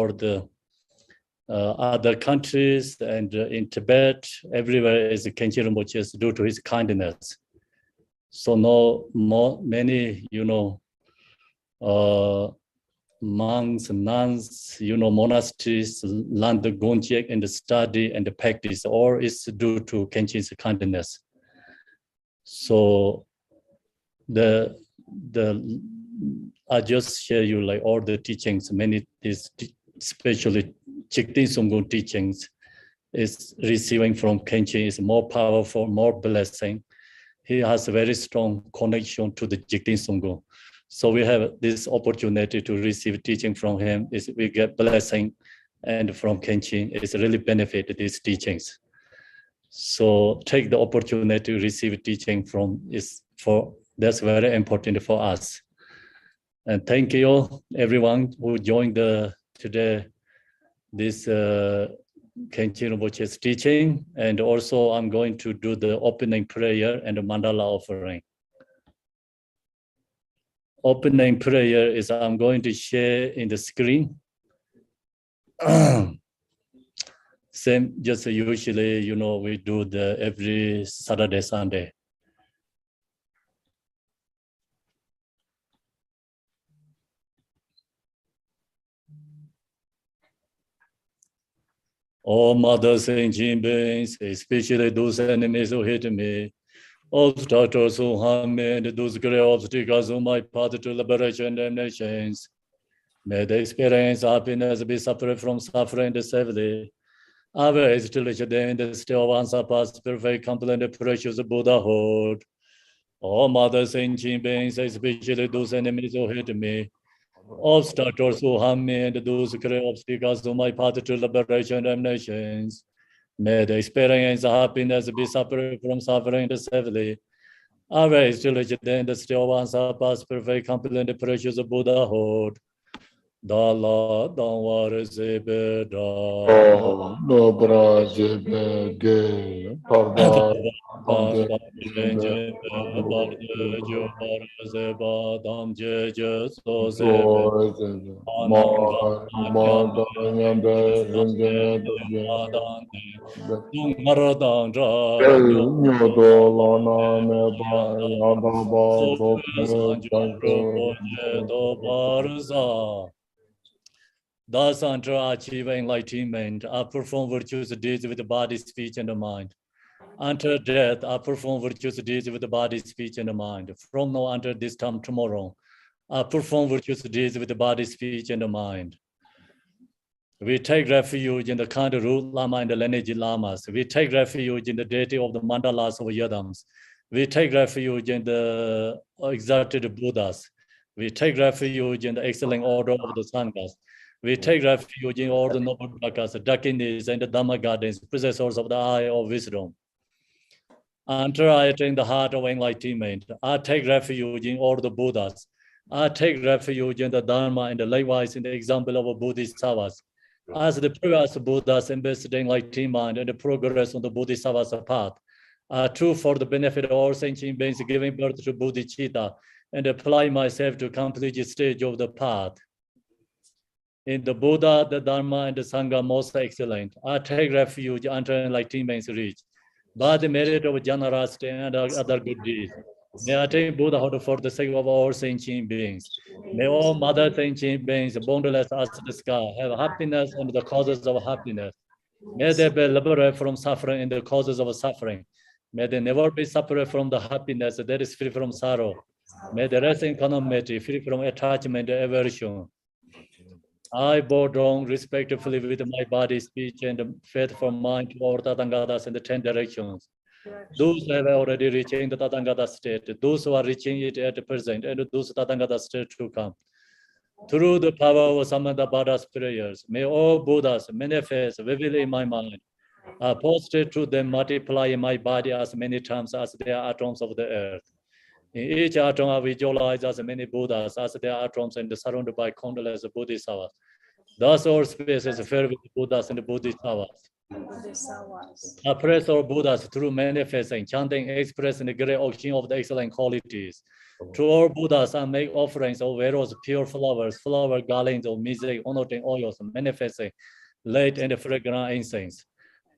for the other countries and in Tibet, everywhere is Khenchen Rinpoche due to his kindness. So many, monks, nuns, monasteries learn the GONGCHIK and study and practice, or it's due to Khenchen's kindness. So I just share you like all the teachings, many especially Chiktin Sunggun teachings is receiving from Khenchen is more powerful, more blessing. He has a very strong connection to the Chiktin Sunggun. So we have this opportunity to receive teaching from him. We get blessing, and from Khenchen, it's really benefit these teachings. So take the opportunity to receive teaching from that's very important for us. And thank you everyone who joined today this Khenchen Rinpoche's teaching. And also I'm going to do the opening prayer and the mandala offering. Opening prayer is I'm going to share in the screen. Same, just usually, we do every Saturday, Sunday. All mothers and beings, especially those enemies who hate me, obstacles who harm me, and those great obstacles who my path to liberation and nations. May they experience happiness, be separate from suffering safely. Always to reach the end, still once past perfect, complete, and precious Buddhahood. All mothers and beings, especially those enemies who hate me, obstacles who harm me, and those great obstacles who my path to liberation and nations. May they experience happiness, be separate from suffering safely. Always to reach the end, still once past perfect, complete, and precious Buddhahood. Dala Danwar Zebeda Dobra Zebede Parva Thus, until I achieve enlightenment, I perform virtuous deeds with the body, speech, and the mind. Until death, I perform virtuous deeds with the body, speech, and the mind. From now until this time tomorrow, I perform virtuous deeds with the body, speech, and the mind. We take refuge in the kind of root lama and the lineage lamas. We take refuge in the deity of the mandalas of Yadams. We take refuge in the exalted Buddhas. We take refuge in the excellent order of the Sanghas. We take refuge in all the noble Dhakas, Dakinis, and the Dhamma gardens, possessors of the eye of wisdom. Until I attain the heart of enlightenment, I take refuge in all the Buddhas. I take refuge in the Dharma and likewise in the example of Bodhisattvas. As the previous Buddhas invested in enlightenment and the progress on the Bodhisattva's path, true for the benefit of all sentient beings giving birth to bodhicitta, and apply myself to complete the stage of the path. In the Buddha, the Dharma, and the Sangha most excellent, I take refuge until enlightenment reach. By the merit of generosity and other good deeds, may I attain Buddhahood for the sake of all sentient beings. May all mother sentient beings, boundless as the sky, have happiness and the causes of happiness. May they be liberated from suffering and the causes of suffering. May they never be separated from the happiness that is free from sorrow. May they rest in equanimity, free from attachment and aversion. I bow down respectfully with my body, speech, and faithful mind to all Tathangatas in the 10 directions. Those who have already reached the Tathangata state, those who are reaching it at the present, and those Tathangata state to come. Through the power of Samantabhada's prayers, may all Buddhas manifest vividly in my mind. I posted to them, multiply in my body as many times as there are atoms of the earth. In each atom, I visualize as many Buddhas as there are atoms and surrounded by countless Bodhisattvas. Thus, all space is filled with Buddhas and Bodhisattvas. I praise all Buddhas through manifesting, chanting, expressing the great ocean of the excellent qualities. To all Buddhas, I make offerings of various pure flowers, flower garlands of music, honoring oils, manifesting light and fragrant incense.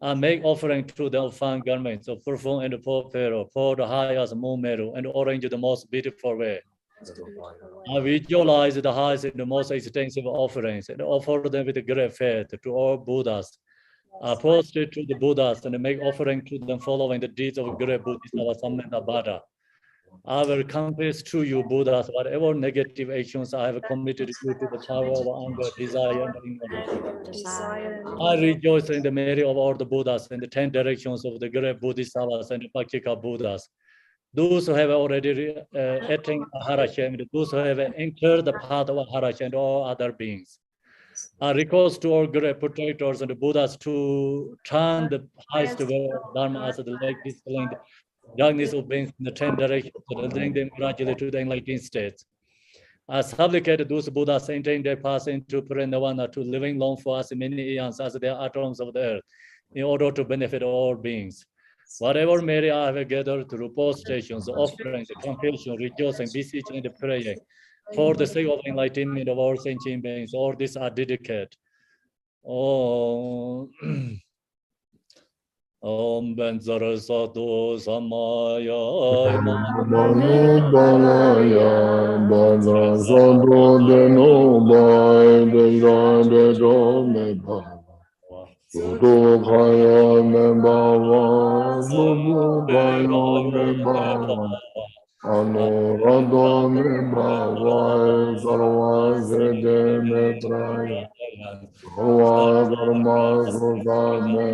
I make offering to the fine garments of perfume and purple, for the highest moon meadow, and orange the most beautiful way. I visualize the highest and the most extensive offerings and offer them with great faith to all Buddhas. I prostrate to the Buddhas and make offering to them following the deeds of great Bodhisattva Samantha. I will confess to you, Buddhas, whatever negative actions I have committed due to the power of anger, desire, and ignorance. I rejoice in the merit of all the Buddhas and the 10 directions of the great Bodhisattvas and the Pakika Buddhas. Those who have already attained Aharacha, and those who have entered the path of Aharacha and all other beings. I request to all great protectors and the Buddhas to turn the highest way of Dharma as the light displaying darkness of beings in the 10 directions, leading them gradually to the enlightened states. I supplicate those Buddhas entering their path into Parinirvana to living long for us many eons as they are atoms of the earth, in order to benefit all beings. Whatever merit I have gathered through postrations, offerings, confession, rejoicing, beseeching, and praying, for the sake of enlightenment of all sentient beings, all these are dedicated. Oh. Om Benzara Satu Samaya Manu Balaya Bandra Sando Deno Bai Deja Dejo Meba Sudo Kaya Membawa Subu Kaya Membawa Ano Rado Membawa Sarwa Zede Metraya Sarwa Karma Sudame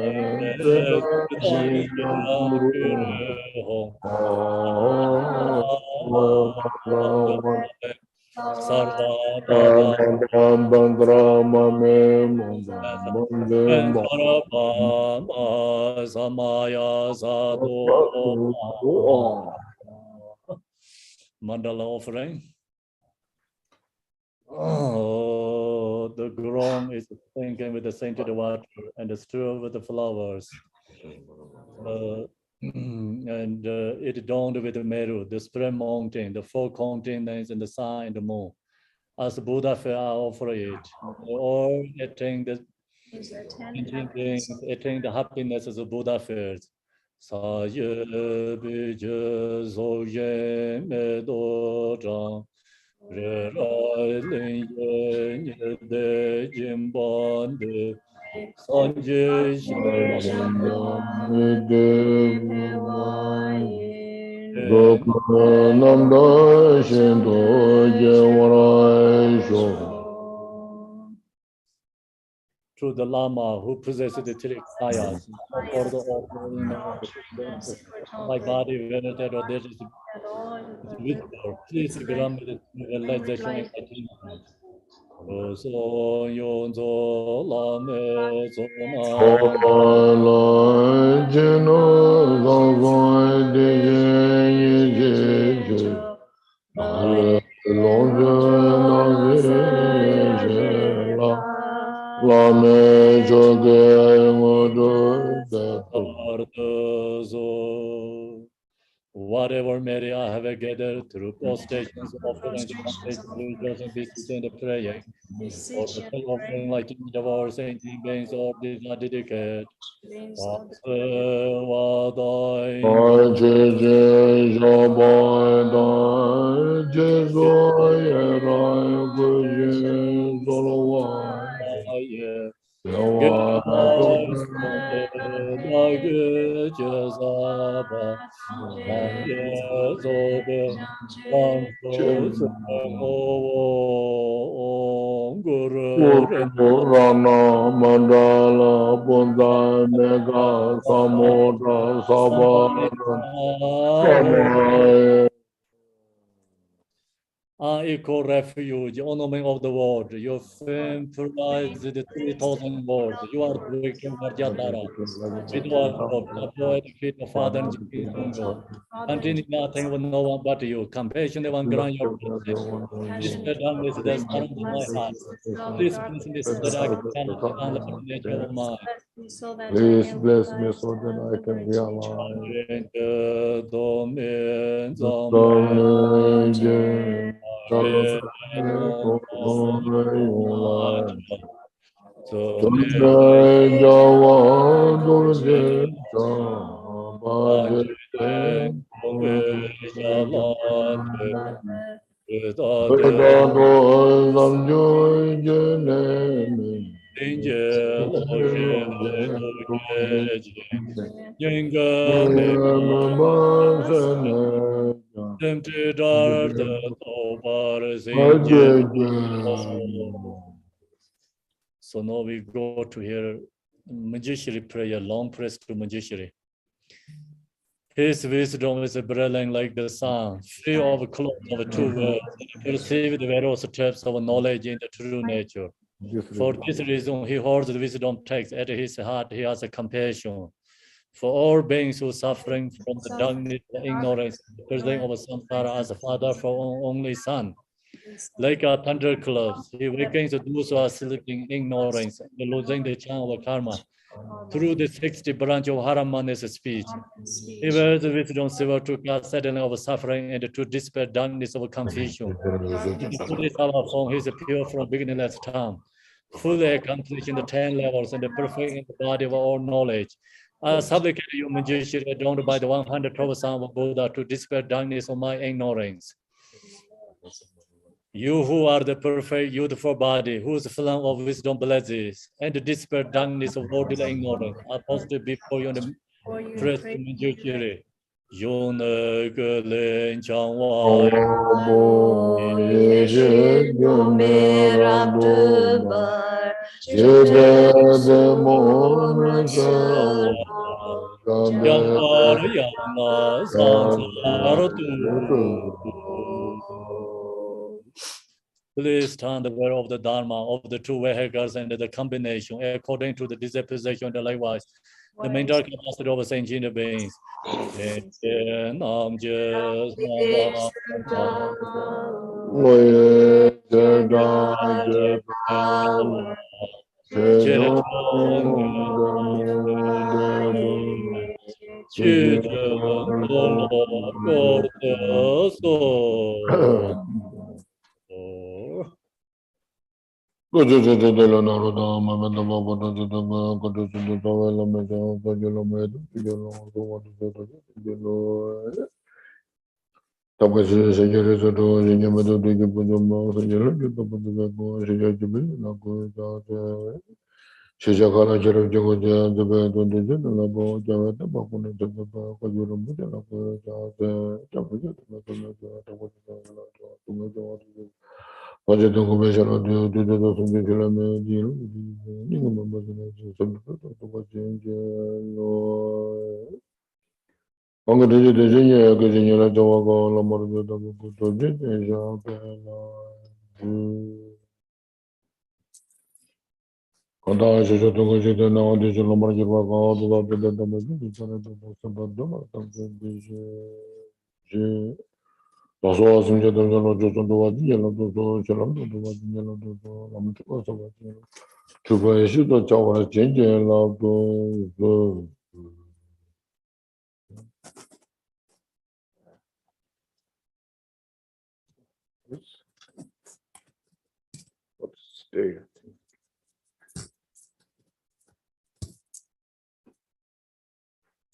Deji Guru Mandala offering. Oh, the ground is thinking with the scented water and the stir with the flowers. And it dawned with the Meru, the spring mountain, the four continents, and the sun and the moon. As Buddha fair, I offer it. All attain the attain the happiness as a Buddha fairs. Saye bija zoye medo re rai ling ye de jimbande sanje Namda Shindo Jewarai Sho. To the Lama who possesses the three kayas, for the offering my body, veneted or there is visible. Please grant me the realization and attainment. So yonzo lame zona. La Jino Zongoi Deje Longe Nagire Lame Joge Modo whatever merit I have gathered through prostrations, offerings, confession, rejoicing, beseeching, and praying, for the sake of enlightenment of our sentient beings, all these are dedicated. Rana Mandala Bunda Mega Samudra Sabara Samaya. Equal refuge, honoring of the world. Your fame provides the 3,000 words. You are breaking Varjatara. With one hope, avoid the feet of Father and Jesus. Continue nothing with no one but you. Compassion one grant your blessing. Dispel darkness that surrounds my heart. Please bless me so that I can understand the nature of mind. Please bless me so that I can realize. So now we go to hear Manjushri prayer, long prayers to Manjushri. His wisdom is brilliant like the sun, free of clothes of true words, perceive the various steps of knowledge in the true nature. For this reason, he holds the wisdom text at his heart. He has a compassion for all beings who are suffering from the darkness and ignorance, presenting of samsara as a father for only son. Like a thunderclaps, he wakens those who are sleeping in ignorance, losing the chance of karma. Through the 60 branch of Haramana's speech, he wears the wisdom silver to cast settling of suffering and to dispel darkness of confusion. The Bodhisattva form is pure from beginningless time, fully accomplished in the 10 levels and perfect in the body of all knowledge. I supplicate you, Manjushri, adorned by the 112 Sons of Buddha, to dispel darkness of my ignorance. You who are the perfect, youthful body, whose flame of wisdom blesses, and the dispel darkness of worldly ignorance, are positive before you and press to Manjushri. Yona Galen Changwa. Please stand aware of the Dharma, of the two vehicles and the combination, according to the disposition and likewise, the mental capacity of sentient beings.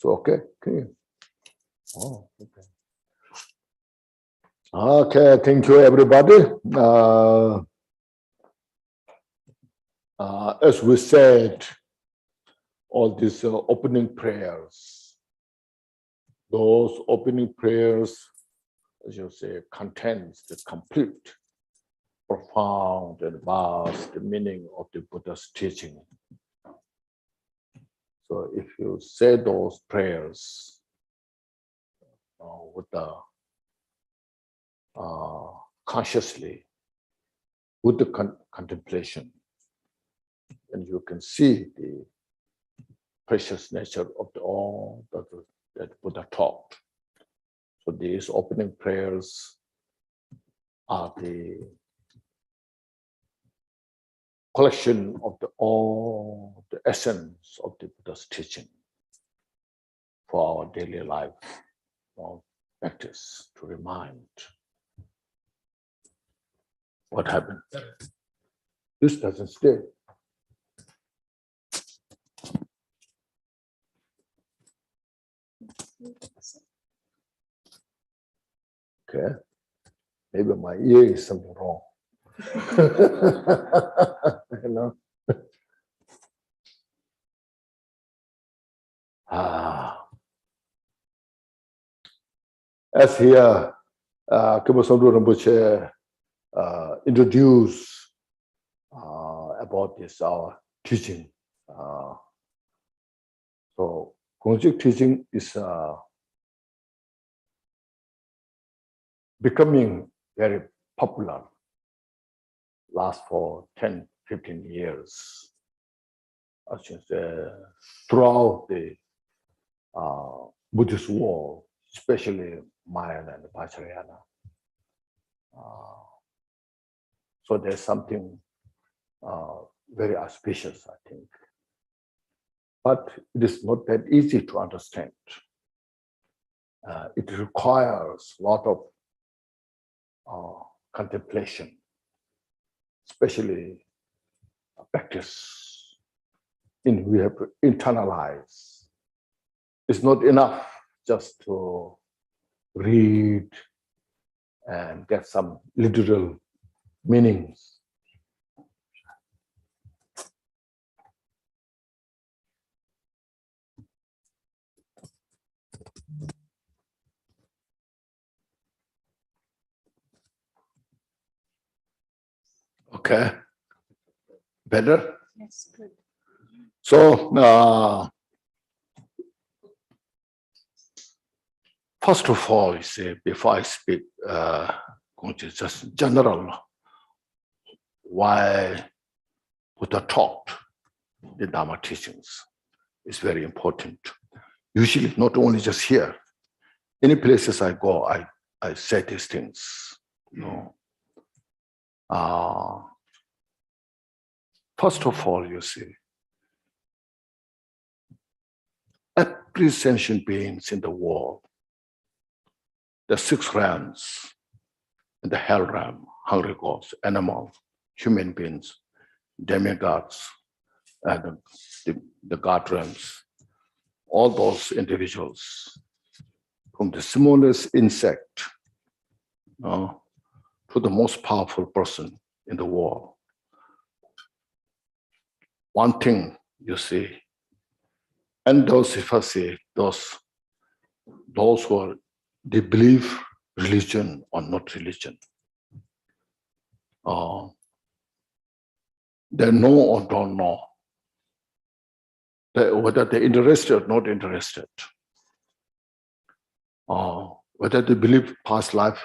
So, okay, okay. Oh, okay. Okay, thank you, everybody. As we said, all these opening prayers, those opening prayers, as you say, contains the complete, profound, and vast meaning of the Buddha's teaching. So if you say those prayers with the consciously, with the contemplation, and you can see the precious nature of the all that Buddha taught. So these opening prayers are the collection of all the essence of Buddha's teaching for our daily life, practice to remind what happened. This doesn't stay. Okay, maybe my ear is something wrong. You know. As here, Khyentchen Rinpoche introduced about this our teaching. So Gongchik teaching is becoming very popular. Last for 10, 15 years. I should say, throughout the Buddhist world, especially Mayan and Vajrayana. So there's something very auspicious, I think. But it is not that easy to understand. It requires a lot of contemplation, especially practice. We have to internalize. It's not enough just to read and get some literal meanings. Okay, better? Yes, good. So, first of all, you see, before I speak, just general, why Buddha taught the Dharma teachings is very important. Usually, not only just here, any places I go, I say these things. You know. First of all, you see, every sentient beings in the world, the 6 realms, in the hell realm, hungry gods, animals, human beings, demigods, and the god realms, all those individuals, from the smallest insect to the most powerful person in the world. One thing you see, and those, if I say, those who are, they believe religion or not religion. They know or don't know. Whether they're interested or not interested. Whether they believe past life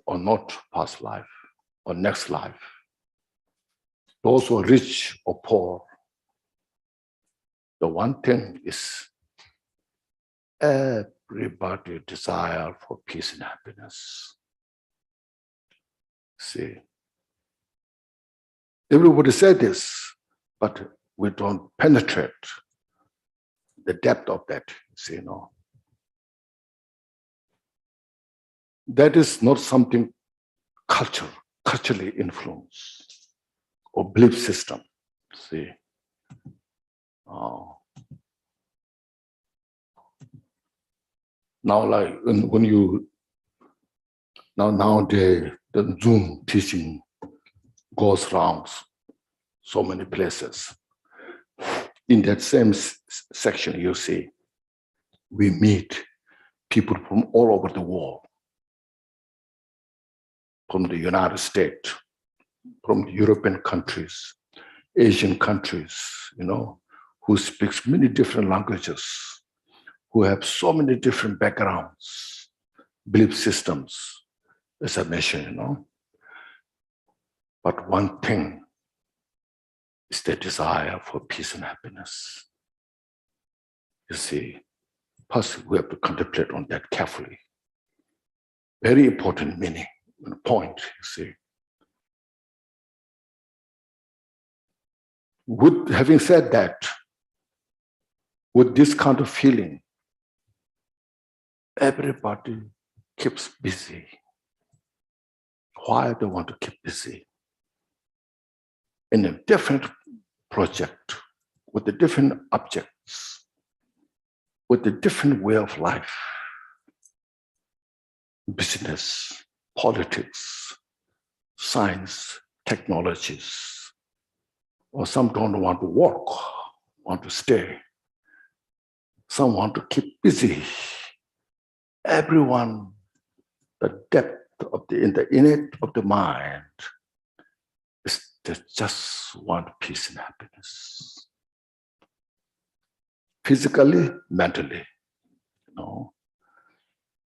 or not past life or next life. Those who are rich or poor. The one thing is everybody desire for peace and happiness. See, everybody said this, but we don't penetrate the depth of that. See, no. That is not something culturally influenced or belief system. See. Now, like when you nowadays the Zoom teaching goes around so many places. In that same section, you see, we meet people from all over the world, from the United States, from the European countries, Asian countries, you know, who speaks many different languages, who have so many different backgrounds, belief systems, as I mentioned, you know. But one thing is the desire for peace and happiness. You see, first we have to contemplate on that carefully. Very important meaning, point, you see. With having said that, with this kind of feeling, everybody keeps busy. Why they want to keep busy? In a different project, with the different objects, with a different way of life, business, politics, science, technologies, or some don't want to work, want to stay. Some want to keep busy. Everyone, the depth of in the innate of the mind is they just want peace and happiness. Physically, mentally,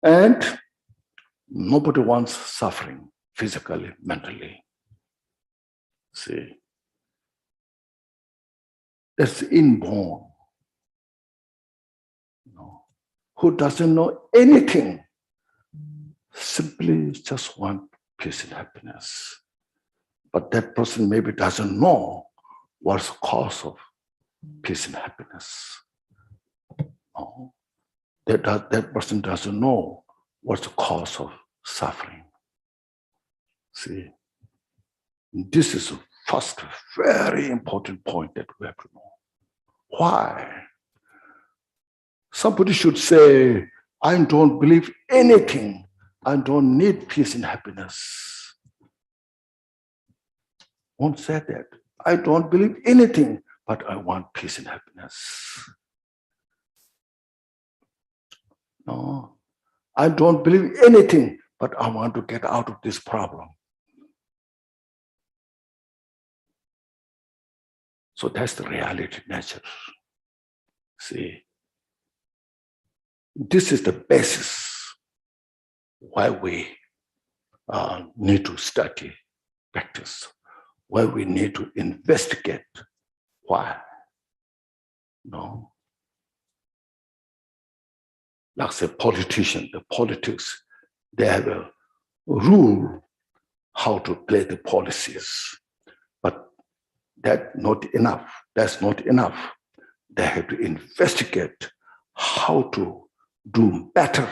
And nobody wants suffering physically, mentally. See, it's inborn. Who doesn't know anything, simply just want peace and happiness. But that person maybe doesn't know what's the cause of peace and happiness. No. That person doesn't know what's the cause of suffering. See, this is the first very important point that we have to know. Why? Somebody should say, I don't believe anything. I don't need peace and happiness. Won't say that. I don't believe anything, but I want peace and happiness. No, I don't believe anything, but I want to get out of this problem. So that's the reality nature. See, this is the basis why we need to study, practice, why we need to investigate. Why? No. Like say politician, the politics, they have a rule how to play the policies. But that's not enough. That's not enough. They have to investigate how to do better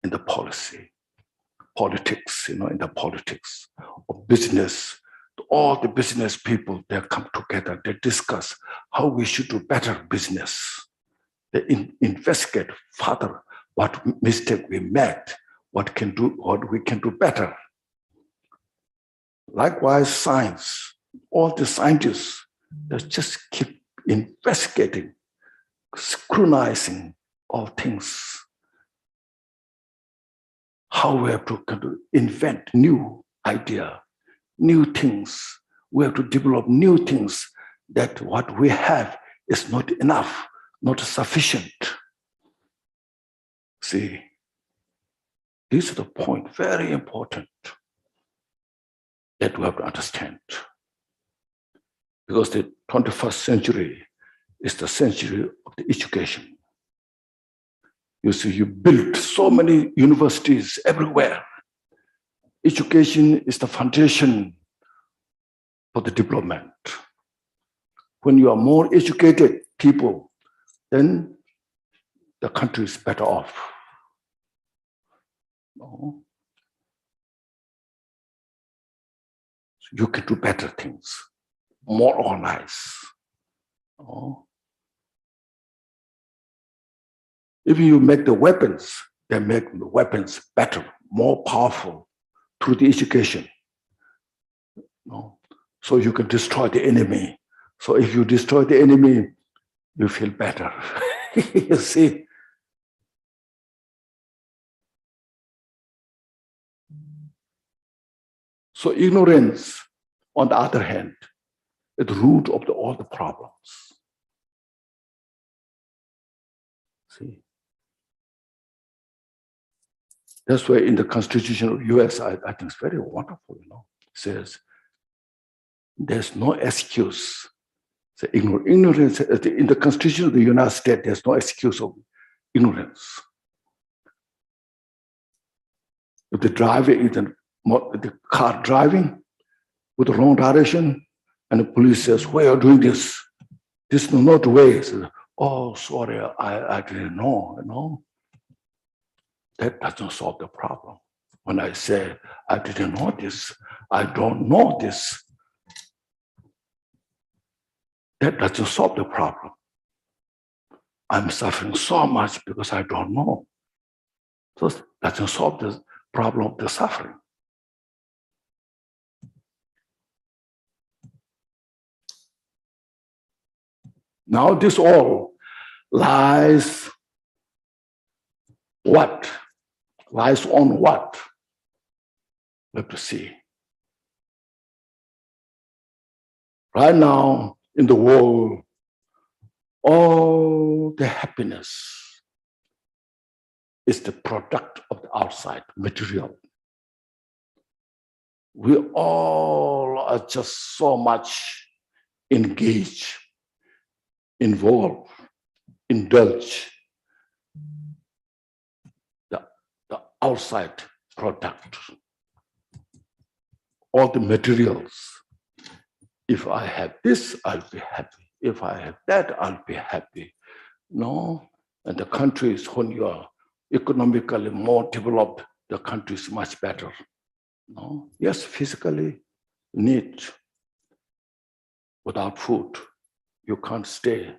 in the policy, politics, in the politics of business. All the business people, they come together, they discuss how we should do better business. They investigate further what mistake we made, what we can do better. Likewise, science, all the scientists, they just keep investigating, scrutinizing all things. How we have to invent new idea, new things. We have to develop new things that what we have is not enough, not sufficient. See, this is the point, very important, that we have to understand. Because the 21st century is the century of the education. You see, you built so many universities everywhere. Education is the foundation for the development. When you are more educated people, then the country is better off. No. So you can do better things, more organized. No. If you make the weapons, they make the weapons better, more powerful through the education. No. So you can destroy the enemy. So if you destroy the enemy, you feel better. You see? So ignorance, on the other hand, is the root of all the problems. See? That's why in the Constitution of the US, I think it's very wonderful, it says, there's no excuse. So ignorance, in the Constitution of the United States, there's no excuse of ignorance. If the driver is the car driving with the wrong direction, and the police says, why are you doing this? This is not the way. So oh, sorry, I didn't know, you know. That doesn't solve the problem. When I say, I didn't know this, I don't know this, that doesn't solve the problem. I'm suffering so much because I don't know. So that doesn't solve the problem of the suffering. Now this all lies what? Lies on what? We have to see. Right now in the world, all the happiness is the product of the outside material. We all are just so much engaged, involved, indulge the outside product, all the materials. If I have this, I'll be happy. If I have that, I'll be happy. No, and the countries, when you are economically more developed, the country is much better. No, yes, physically need. Without food, you can't stay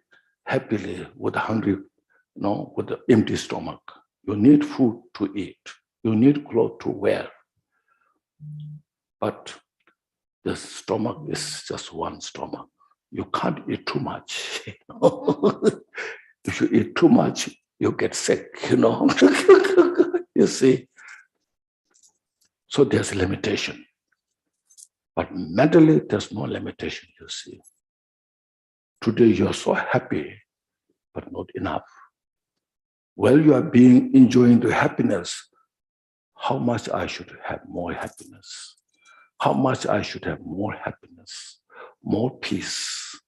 happily with a hungry, no, with an empty stomach. You need food to eat. You need clothes to wear. But the stomach is just one stomach. You can't eat too much. You know? If you eat too much, you get sick, you know. You see. So there's a limitation. But mentally, there's no limitation, you see. Today you're so happy, but not enough. While you are enjoying the happiness, how much I should have more happiness? How much I should have more happiness, more peace?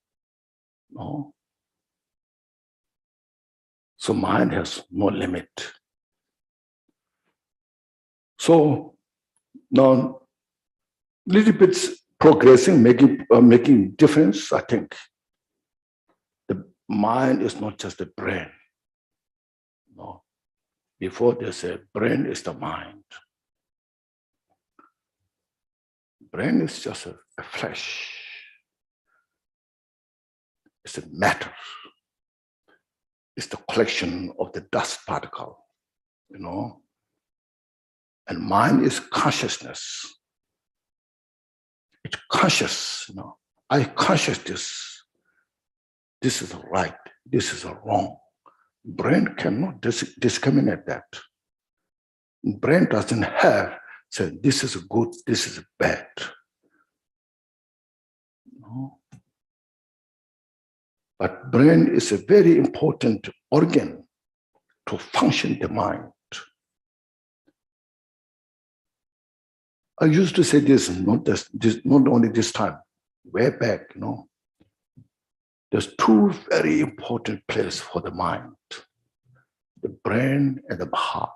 No? So mind has no limit. So now, little bit progressing, making difference, I think. The mind is not just the brain. No. Before they say brain is the mind. Brain is just a flesh. It's a matter. It's the collection of the dust particle, you know. And mind is consciousness. It's conscious, you know. I conscious this. This is right. This is wrong. Brain cannot discriminate that. Brain doesn't have say this is good, this is bad. No. But brain is a very important organ to function the mind. I used to say this, not only this time, way back, you know. There's two very important places for the mind, the brain and the heart.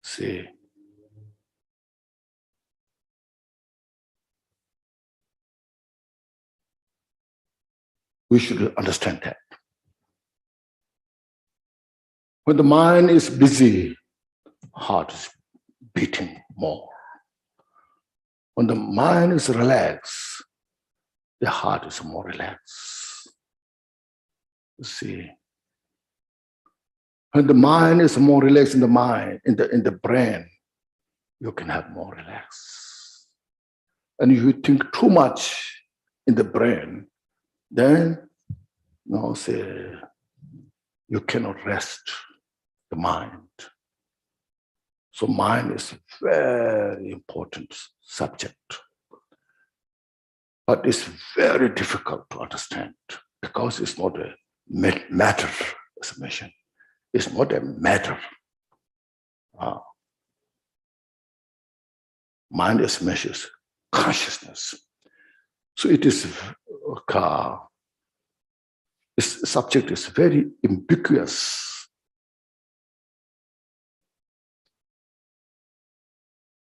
See, we should understand that. When the mind is busy, heart is beating more. When the mind is relaxed, the heart is more relaxed. You see, when the mind is more relaxed in the mind, in the brain, you can have more relax. And if you think too much in the brain, then say you cannot rest the mind. So mind is a very important subject, but it's very difficult to understand because it's not a matter, as I mentioned. It's not a matter. Mind is measures consciousness. So it is, this subject is very ambiguous.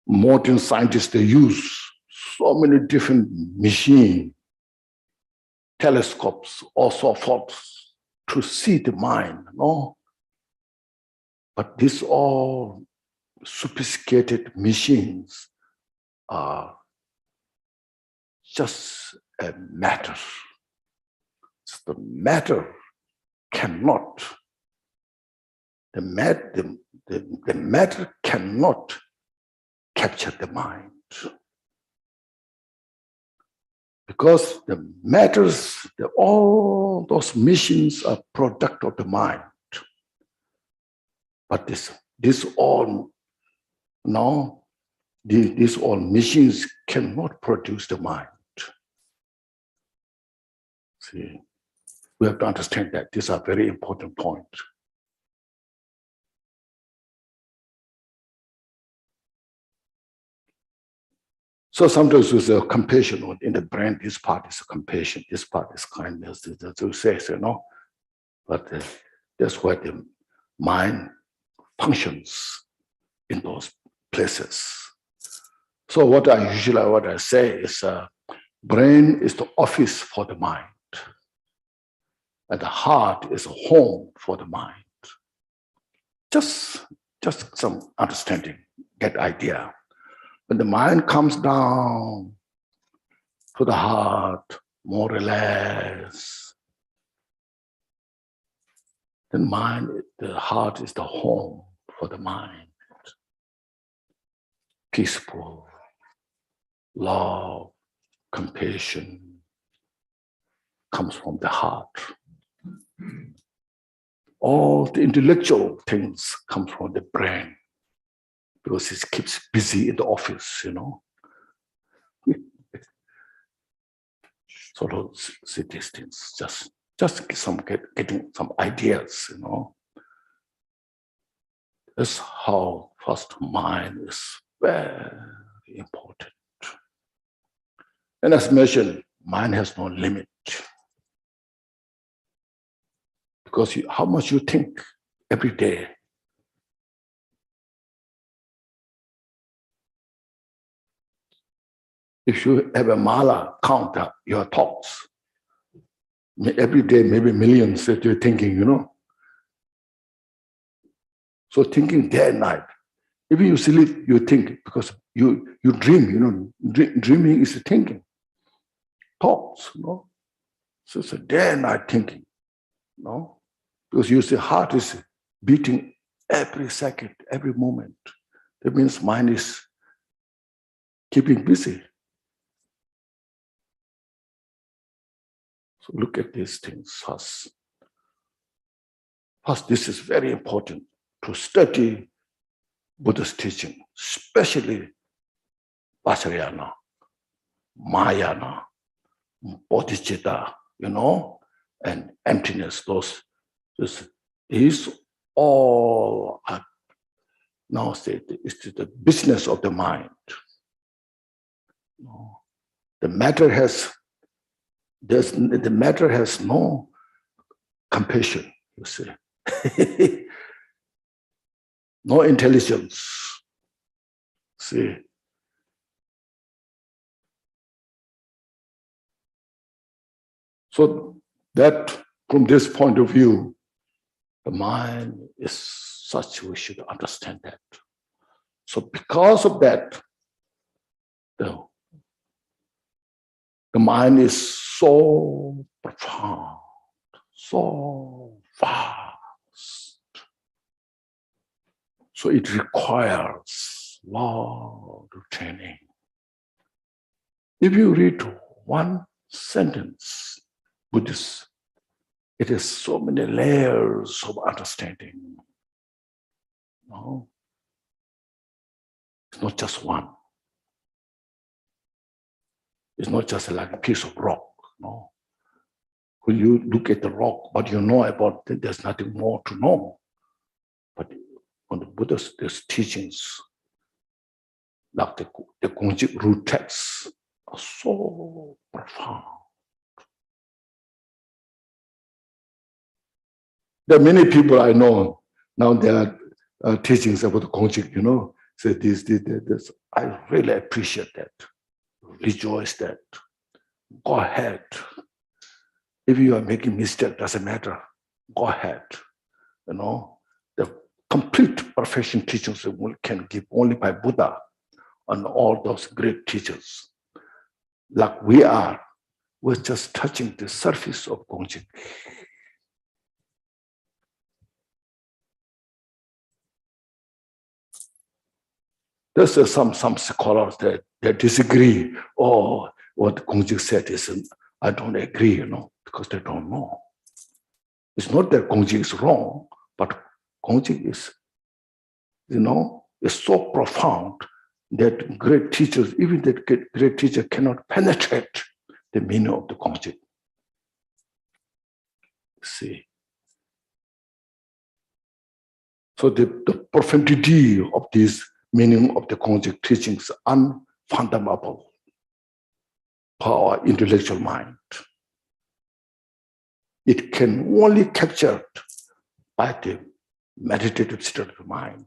Modern scientists, they use so many different machines telescopes or so forth to see the mind, no? But these all sophisticated machines are just a matter. The matter cannot, the matter cannot capture the mind. Because the matters, all those machines are product of the mind. But these all machines cannot produce the mind. See, we have to understand that. These are very important points. So sometimes with a compassion in the brain, this part is compassion, this part is kindness, to say, but that's why the mind functions in those places. So what I say is, brain is the office for the mind, and the heart is a home for the mind. Just some understanding, get idea. When the mind comes down to the heart, more relaxed, then the heart is the home for the mind. Peaceful, love, compassion comes from the heart. All the intellectual things come from the brain, because it keeps busy in the office, So those see these things, just getting some ideas, That's how first mind is very important. And as mentioned, mind has no limit. Because how much you think every day. If you have a mala count your thoughts, every day maybe millions that you're thinking, So thinking day and night. Even you sleep, you think, because you dream, dreaming is thinking. Thoughts, So it's a day and night thinking, Because you see heart is beating every second, every moment. That means mind is keeping busy. So look at these things first. First, this is very important to study Buddha's teaching, especially Vajrayana, Mahayana, Bodhicitta, and emptiness. These all are now said it's the business of the mind. The matter has no compassion, you see. No intelligence. See. So that, from this point of view, the mind is such, we should understand that. So because of that, the mind is so profound, so vast. So it requires a lot of training. If you read one sentence, Buddhist, it has so many layers of understanding. It's not just one. It's not just like a piece of rock. When you look at the rock, what you know about it, there's nothing more to know. But on the Buddha's teachings, like the GONGCHIK root texts, are so profound. There are many people I know now. There are teachings about the GONGCHIK, say this. I really appreciate that. Rejoice that. Go ahead. If you are making mistake, doesn't matter. Go ahead. You know, the complete perfection teachings can give only by Buddha and all those great teachers. Like we're just touching the surface of Gongchik. There's some scholars that disagree. Oh, what Gongchik said is, I don't agree, you know, because they don't know. It's not that Gongchik is wrong, but Gongchik is, you know, is so profound that great teachers, even that great teacher cannot penetrate the meaning of the Gongchik. See. So the profundity of this meaning of the Gongchik teachings is unfathomable for our intellectual mind. It can only be captured by the meditative state of the mind.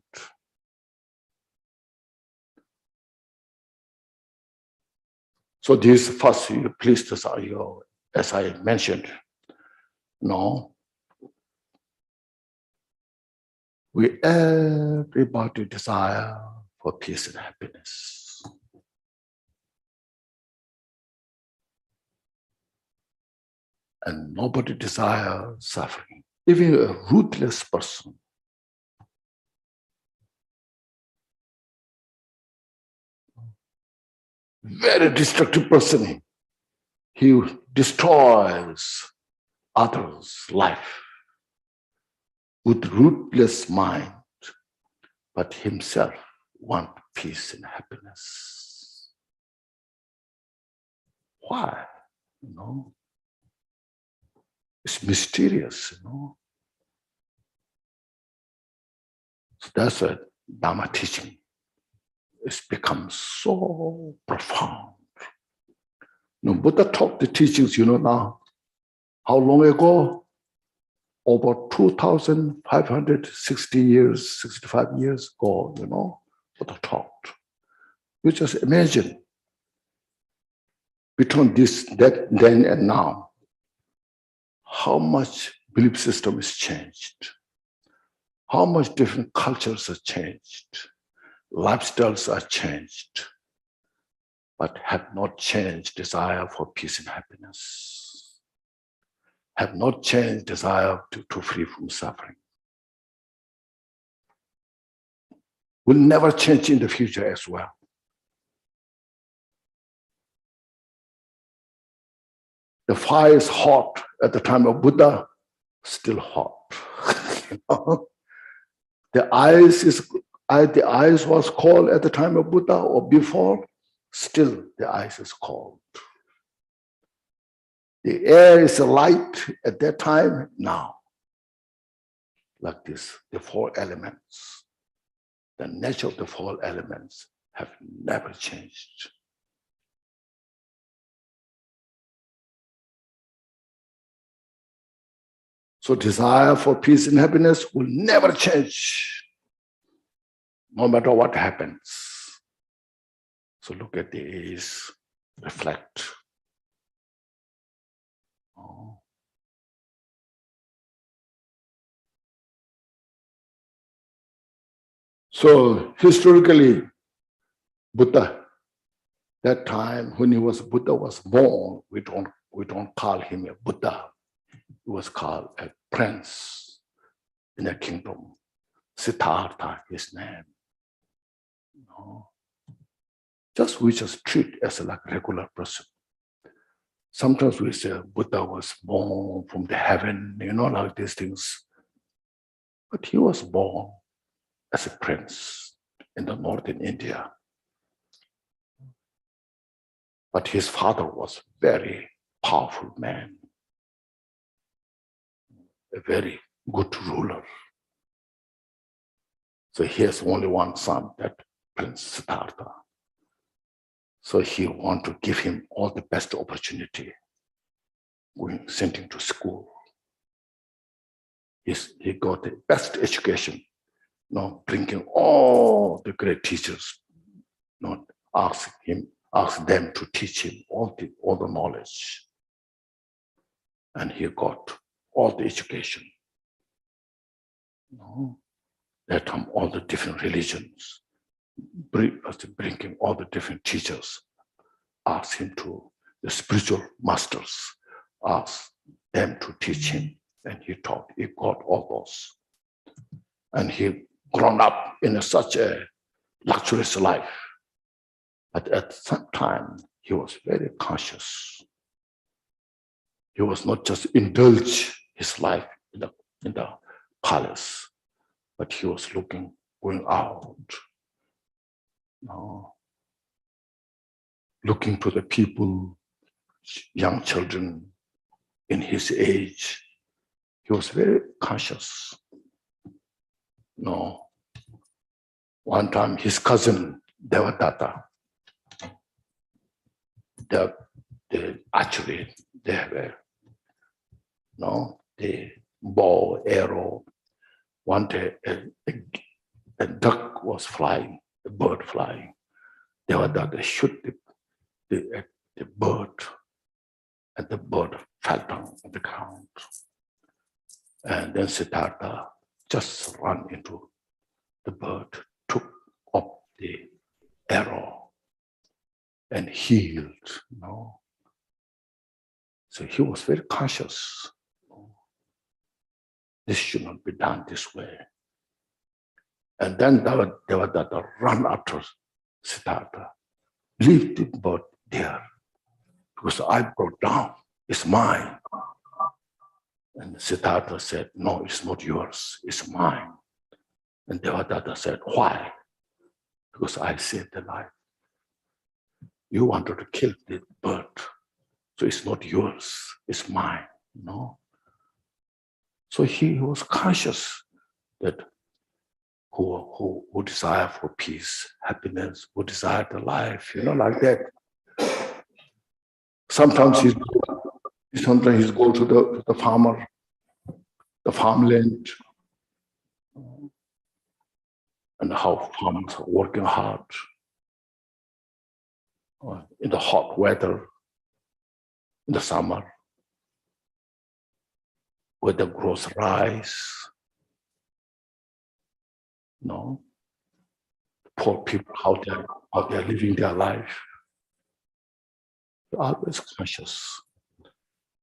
So this first, please, as I mentioned, no, everybody desire for peace and happiness. And nobody desires suffering. Even a ruthless person. Very destructive person. He destroys others' life with ruthless mind, but himself wants peace and happiness. Why? You know? It's mysterious, you know. So that's why Dharma teaching has become so profound. You know, Buddha taught the teachings, you know, now, how long ago? Over 2,560 years, 65 years ago, you know, Buddha taught. You just imagine between then and now, how much belief system is changed, how much different cultures are changed, lifestyles are changed, but have not changed desire for peace and happiness, have not changed desire to free from suffering. Will never change in the future as well. The fire is hot at the time of Buddha, still hot. You know? The ice was cold at the time of Buddha or before, still the ice is cold. The air is light at that time, now. Like this, the four elements, the nature of the four elements have never changed. So desire for peace and happiness will never change, no matter what happens. So look at these, reflect. Oh. So historically, Buddha, that time when Buddha was born, we don't call him a Buddha. He was called a prince in a kingdom. Siddhartha, his name. No. We just treat as like a regular person. Sometimes we say Buddha was born from the heaven, you know, like these things. But he was born as a prince in the northern India. But his father was a very powerful man, a very good ruler. So he has only one son, that Prince Siddhartha. So he wanted to give him all the best opportunity, sent him to school. He got the best education, you know, bringing all the great teachers, you know, ask them to teach him all the knowledge. and he got all the education. That time, all the different religions, bringing all the different teachers, asked him to, the spiritual masters, asked them to teach him, and he taught. He got all those. And he grown up in such a luxurious life. But at some time, he was very conscious. He was not just indulge his life in the palace, but he was going out, looking to the people, young children in his age. He was very conscious. One time his cousin Devadatta, they have the bow, arrow. One day a duck was flying, a bird flying. Devadatta shoot the bird, and the bird fell down on the ground. And then Siddhartha just ran into the bird, took up the arrow, and healed. So he was very conscious. This should not be done this way. And then Devadatta ran after Siddhartha. Leave the bird there, because I brought down, it's mine. And Siddhartha said, no, it's not yours, it's mine. And Devadatta said, why? Because I saved the life. You wanted to kill the bird, so it's not yours, it's mine. So he was conscious that who desire for peace, happiness, who desire the life, like that. Sometimes he's go to the farmer, the farmland, and how farmers are working hard in the hot weather, in the summer, where the grows rice. Poor people, how they're living their life. They're always conscious.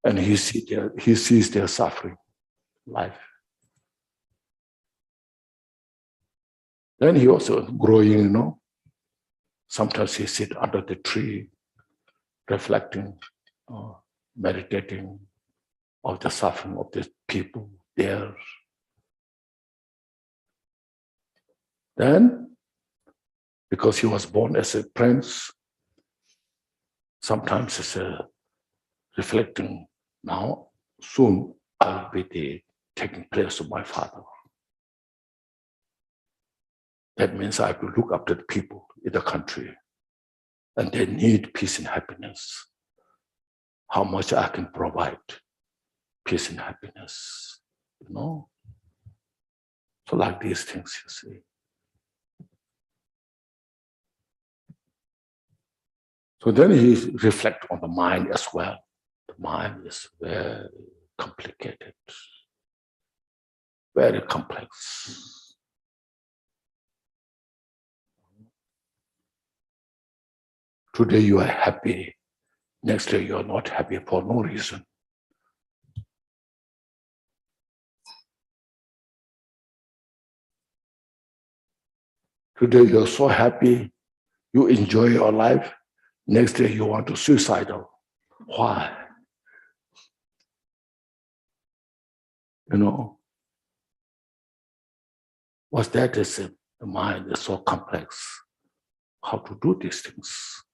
And he sees their suffering life. Then he also growing, Sometimes he sit under the tree, reflecting, meditating of the suffering of the people there. Then, because he was born as a prince, sometimes he's reflecting, now soon I'll be taking place of my father. That means I have to look after the people in the country, and they need peace and happiness. How much I can provide peace and happiness, So like these things, you see. So then he reflects on the mind as well. The mind is very complicated, very complex. Today you are happy, next day you are not happy for no reason. Today you are so happy, you enjoy your life, next day you want to suicidal. Why? What's that is the mind is so complex. How to do these things?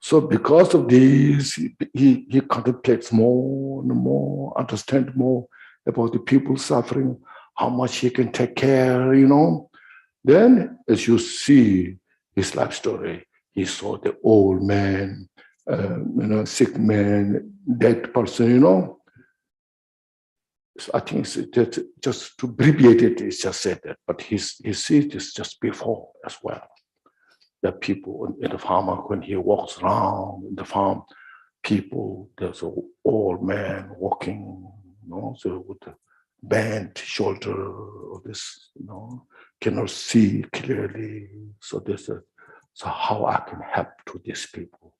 So because of this, he contemplates more and more, understands more about the people suffering, how much he can take care, Then, as you see his life story, he saw the old man, sick man, dead person, So I think it's just to abbreviate it, it's just said that, but he sees this just before as well. The people in the farmer, when he walks around in the farm, people, there's an old man walking, so with a bent shoulder, or this, cannot see clearly. So so how I can help to these people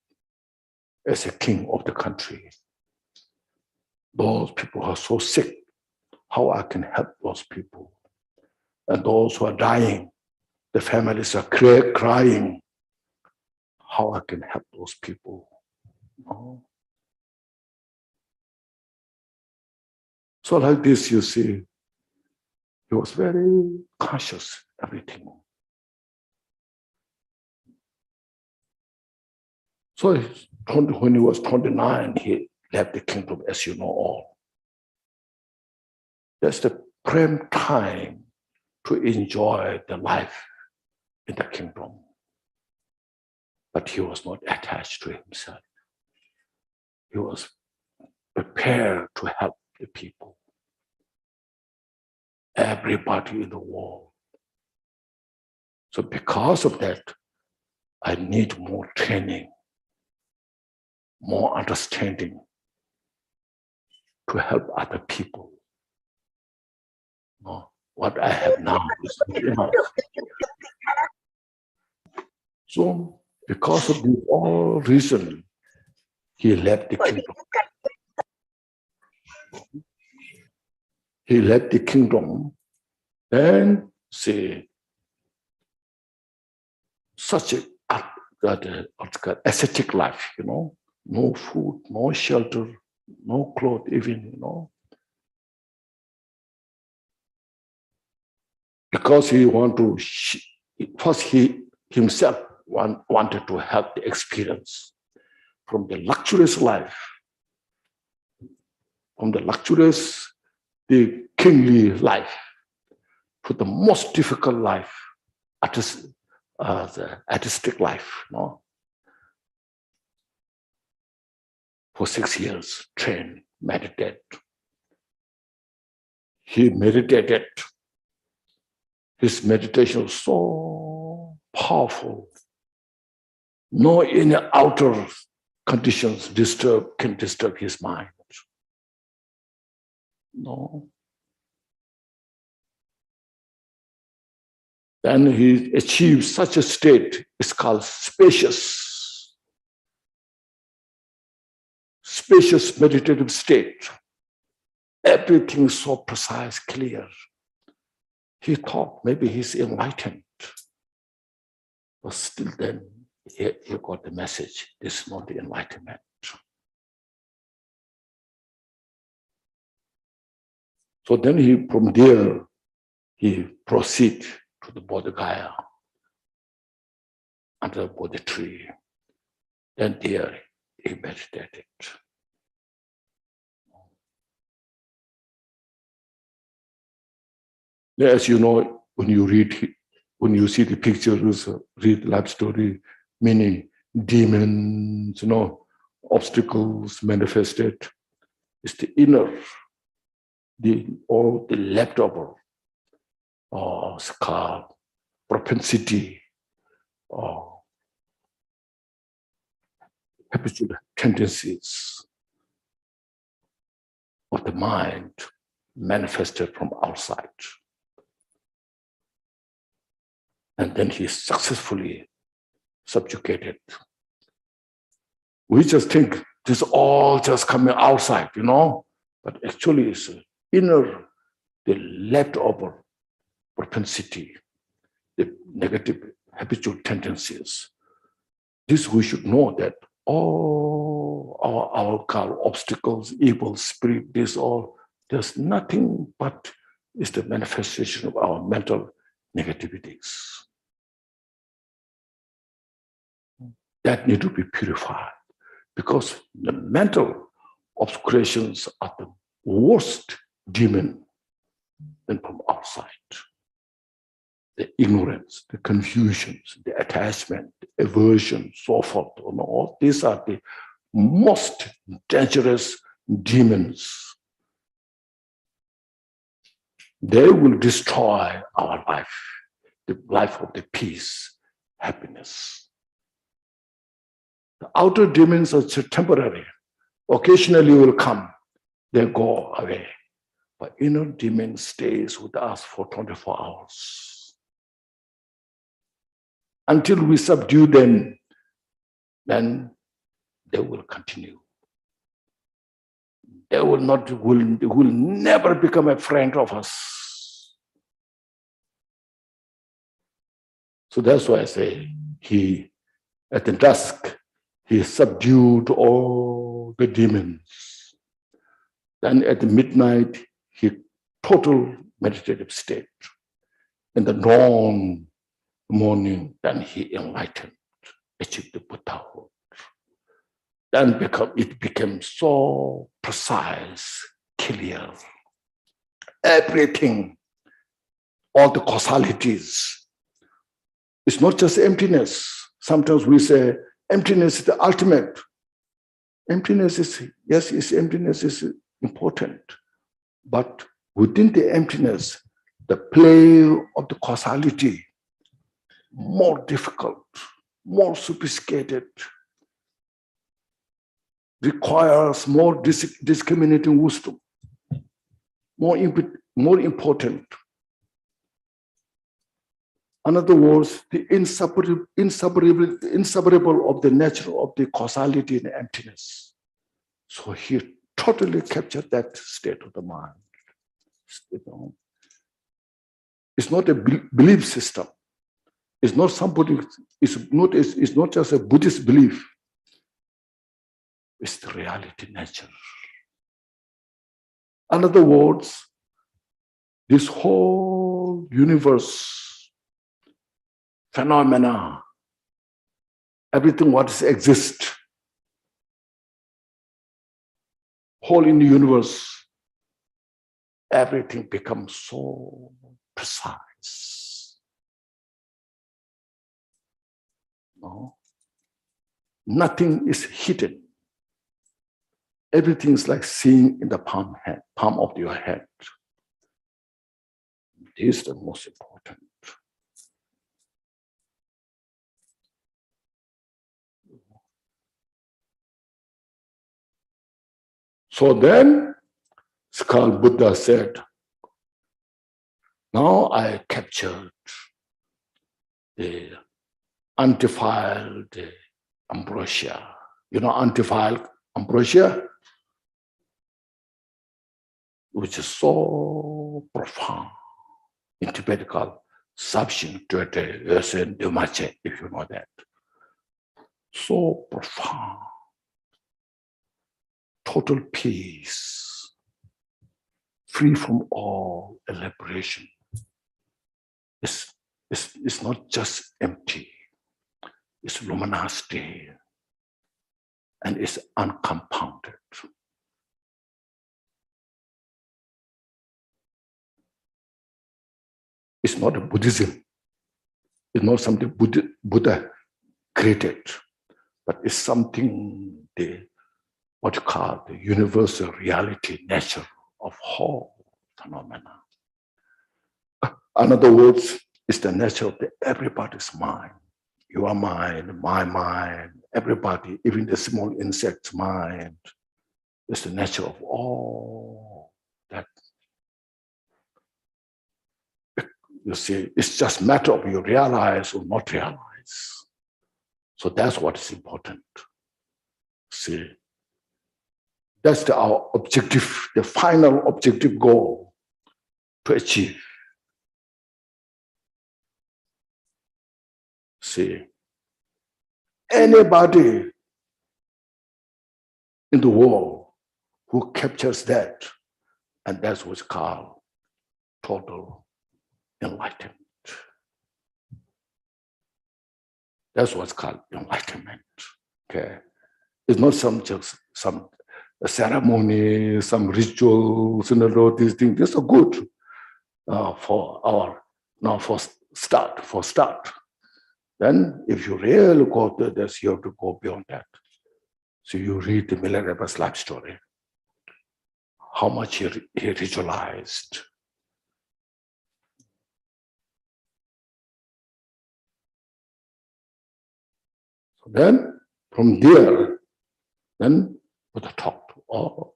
as a king of the country? Those people are so sick, how I can help those people? And those who are dying, the families are crying, how I can help those people? So like this, you see, he was very conscious, everything. So when he was 29, he left the kingdom, as you know all. That's the prime time to enjoy the life in the kingdom. But he was not attached to himself. He was prepared to help the people, everybody in the world. So because of that, I need more training, more understanding to help other people. What I have now is not enough. So because of this all reason, he left the kingdom. He left the kingdom and say such a ascetic life, no food, no shelter, no clothes, even, because he first he himself wanted to have the experience from the luxurious life, from the luxurious, the kingly life, to the most difficult life, the artistic life, For 6 years, train, meditate. He meditated. His meditation was so powerful. No any outer conditions can disturb his mind. No. Then he achieved such a state, it's called spacious meditative state. Everything is so precise, clear. He thought maybe he's enlightened. But still then, he got the message, this is not the enlightenment. So then from there, he proceeded to the Bodh Gaya, under the Bodhi tree. Then there, he meditated. As you know, when you see the pictures, read life story, many demons, obstacles manifested. It's the inner, all the leftover, scar, propensity, habitual tendencies of the mind manifested from outside. And then he successfully subjugated. We just think this all just coming outside, but actually it's inner, the leftover propensity, the negative habitual tendencies. This we should know that all our obstacles, evil spirit, there's nothing but is the manifestation of our mental negativities. That need to be purified, because the mental obscurations are the worst demon than from outside. The ignorance, the confusions, the attachment, the aversion, so forth. All these are the most dangerous demons. They will destroy our life, the life of the peace, happiness. The outer demons are temporary. Occasionally will come, they go away. But inner demon stays with us for 24 hours. Until we subdue them, then they will continue. They will never become a friend of us. So that's why I say, at the dusk, he subdued all the demons. Then at the midnight, he total meditative state. In the dawn morning, then he enlightened, achieved the Buddhahood. Then it became so precise, clear. Everything, all the causalities. It's not just emptiness. Sometimes we say, emptiness is the ultimate. Emptiness is, yes, emptiness is important. But within the emptiness, the play of the causality, more difficult, more sophisticated, requires more discriminating wisdom, more important. In other words, the inseparable of the nature of the causality and emptiness. So he totally captured that state of the mind. You know, it's not a belief system. It's not somebody. It's not just a Buddhist belief. It's the reality nature. In other words, this whole universe, phenomena, everything what exists, whole in the universe, everything becomes so precise. No? Nothing is hidden. Everything is like seeing in the palm of your hand. This is the most important. So then, Skull Buddha said, now I captured the undefiled ambrosia. You know, undefiled ambrosia, which is so profound in Tibetan called Sabshin Tuete Yosen Dumache, if you know that. So profound, total peace, free from all elaboration. It's not just empty, it's luminosity, and it's uncompounded. It's not a Buddhism. It's not something Buddha created, but it's something what you call the universal reality, nature of whole phenomena. In other words, it's the nature of everybody's mind. Your mind, my mind, everybody, even the small insect's mind. It's the nature of all that. You see, it's just a matter of you realize or not realize. So that's what is important. See, that's our objective, the final objective goal to achieve. See, anybody in the world who captures that, and that's what's called total enlightenment. That's what's called enlightenment. Okay, it's not just some ceremony, some rituals, all these things. These are good for start. Then, if you really go to this, you have to go beyond that. So you read the Milarepa's life story, how much he ritualized. So then, From there, then Buddha taught, or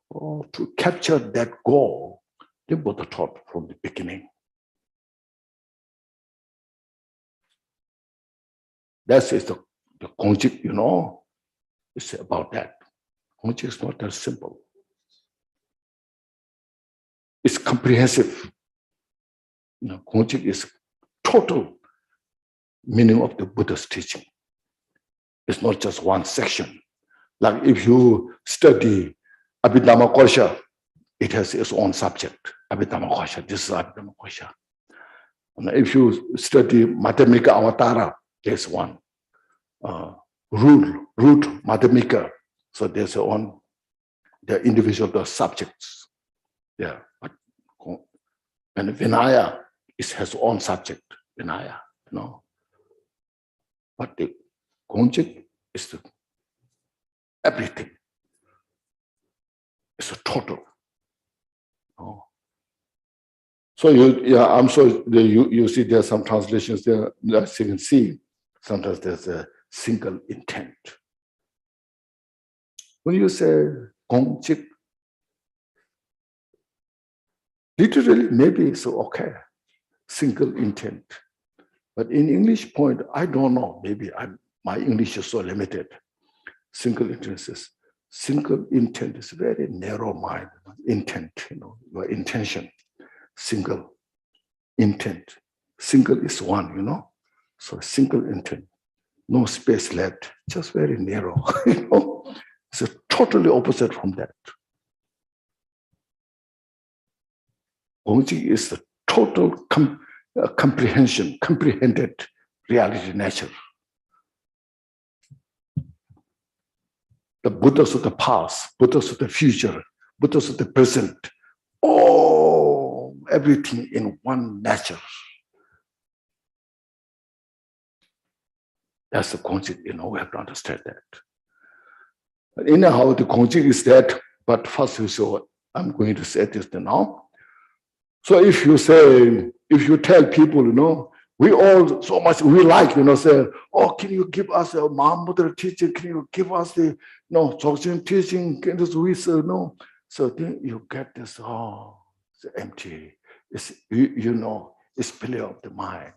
to capture that goal, the Buddha taught from the beginning. That is the Konchik, you know, it's about that. Konchik is not that simple. It's comprehensive. You know, Konchik is total meaning of the Buddha's teaching. It's not just one section. Like if you study Abhidhamma Kosha, it has its own subject. Abhidhamma Kosha, this is Abhidhamma Kosha. And if you study Madhyamika Avatara, there's one. Root Madhyamika. So there's on the individual subjects. Yeah. And Vinaya has own subject, Vinaya, you know. But the Konchik is the everything. It's a total. Oh. So I'm sorry, you see there are some translations there, as you can see, sometimes there's a single intent. When you say Gongchik, literally maybe it's okay, single intent. But in English point, I don't know, maybe my English is so limited. Single intent is very narrow mind, intent, you know, your intention, single intent. Single is one, you know, so single intent, no space left, just very narrow, you know. It's a totally opposite from that. Gongchik is the total comprehended reality nature. The Buddhas of the past, Buddhas of the future, Buddhas of the present, everything in one nature. That's the Gongchik, you know, we have to understand that. But anyhow, the Gongchik is that, but first I'm going to say this now. So if you tell people, you know, we all so much, we like, you know, say, oh, can you give us a Mahamudra teaching? Can you give us the, Dzogchen teaching? Can we say, no? So then you get this, it's empty. It's, you know, it's failure of the mind.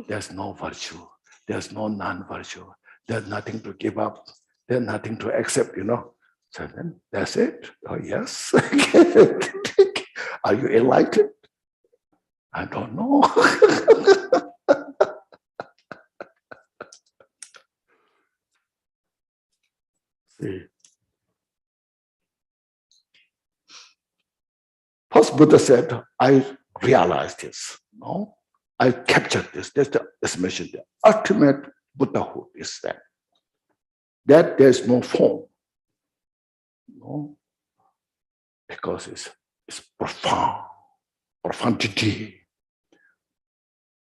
There's no virtue. There's no non-virtue. There's nothing to give up. There's nothing to accept, you know. So then that's it. Oh, yes. Are you enlightened? I don't know. See. First Buddha said, I realized this. No? I captured this. That's the estimation. The ultimate Buddhahood is that there's no form. No? Because it's profound. Profundity.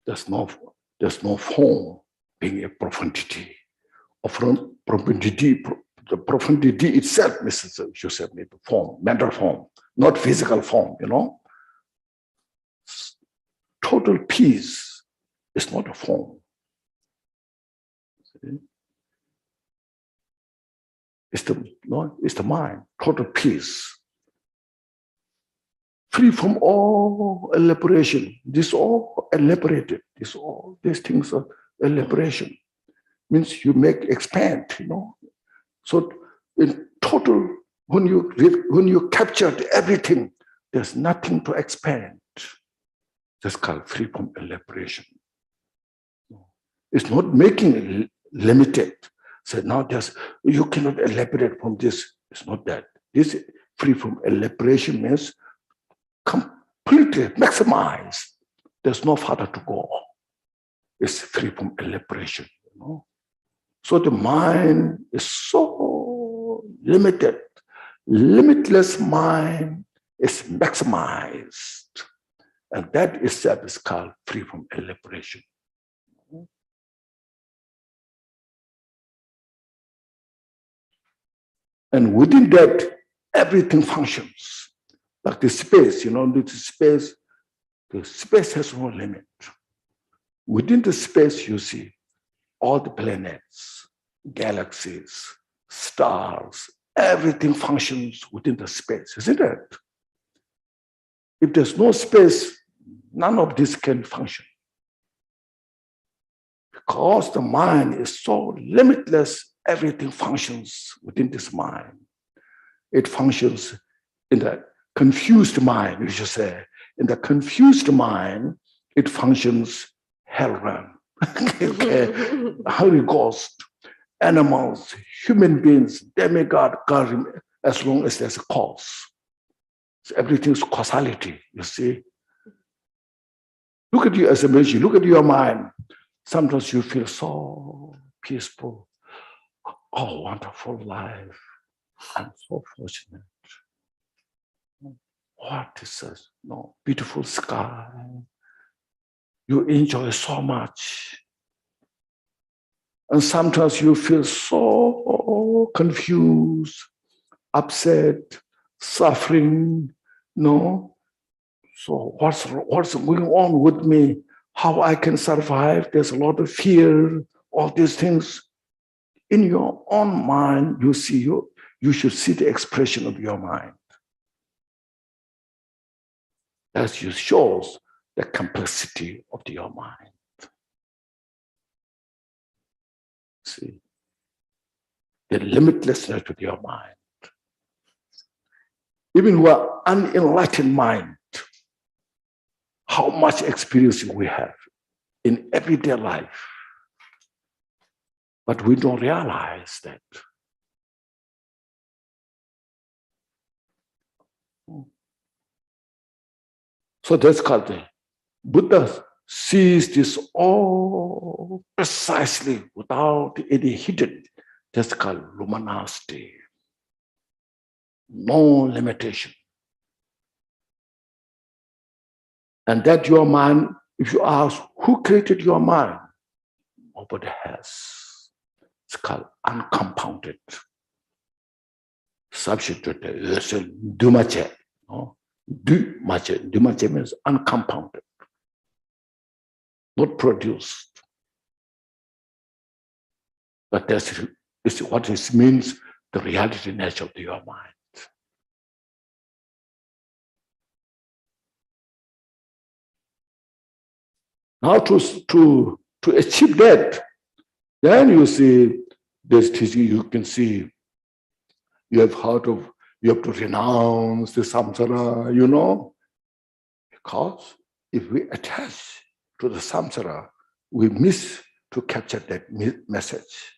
There's no form being a profundity. The profundity itself is, you said, form, mental form, not physical form, you know. Total peace is not a form. See? It's the mind, total peace. Free from all elaboration. This all elaborated. These things are elaboration. Means you expand, you know. So in total, when you captured everything, there's nothing to expand. That's called free from elaboration. It's not making it limited. So now you cannot elaborate from this. It's not that. This free from elaboration means completely maximized. There's no further to go. It's free from elaboration, you know. So the mind is so limited. Limitless mind is maximized. And that itself is called free from elaboration. And within that, everything functions. Like the space, you know, the space has no limit. Within the space, you see all the planets, galaxies, stars, everything functions within the space, isn't it? If there's no space, none of this can function. Because the mind is so limitless, everything functions within this mind. It functions in the confused mind, we should say. In the confused mind, it functions hell realm. Okay. Holy Ghost, animals, human beings, demigod, God, as long as there's a cause. So everything's causality, you see. Look at you as a machine, look at your mind. Sometimes you feel so peaceful. Oh, wonderful life. I'm so fortunate. What is this? No, beautiful sky. You enjoy so much. And sometimes you feel so confused, upset, suffering. No. So what's going on with me? How I can survive? There's a lot of fear, all these things. In your own mind, you should see the expression of your mind. That shows the complexity of your mind. See, the limitlessness of your mind. Even with unenlightened mind, how much experience we have in everyday life. But we don't realize that. So that's called the Buddha sees this all precisely without any hidden. That's called luminosity. No limitation. And that your mind, if you ask, who created your mind? Nobody has. It's called uncompounded. Substitute dumache. No? Dumache. Dumache means uncompounded. Not produced. But that's what it means, the reality nature of your mind. Now to achieve that, then you see this teaching, you can see, you have heard of, you have to renounce the samsara, you know, because if we attach to the samsara, we miss to capture that message.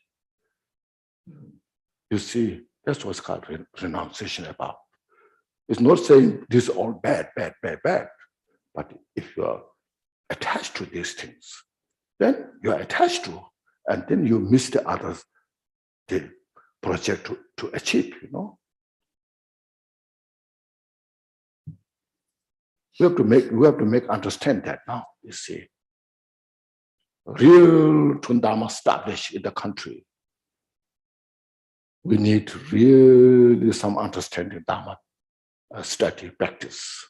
You see, that's what's called renunciation about. It's not saying this is all bad, bad, bad, bad. But if you are attached to these things, then you are attached to, and then you miss the others, the project to achieve, you know. We have to make understand that now, you see. Real Tundama established in the country. We need really some understanding Dharma study, practice.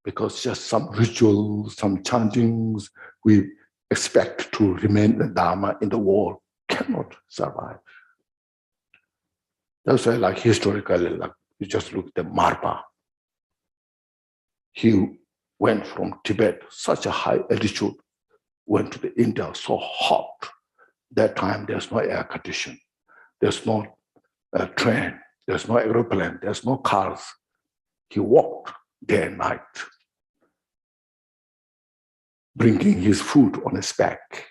Because just some rituals, some chantings, we expect to remain the Dharma in the world cannot survive. That's why, like historically, like you just look at the Marpa. He went from Tibet, such a high altitude, went to the India, so hot. That time there's no air condition, there's no train, there's no aeroplane, there's no cars. He walked day and night, bringing his food on his back,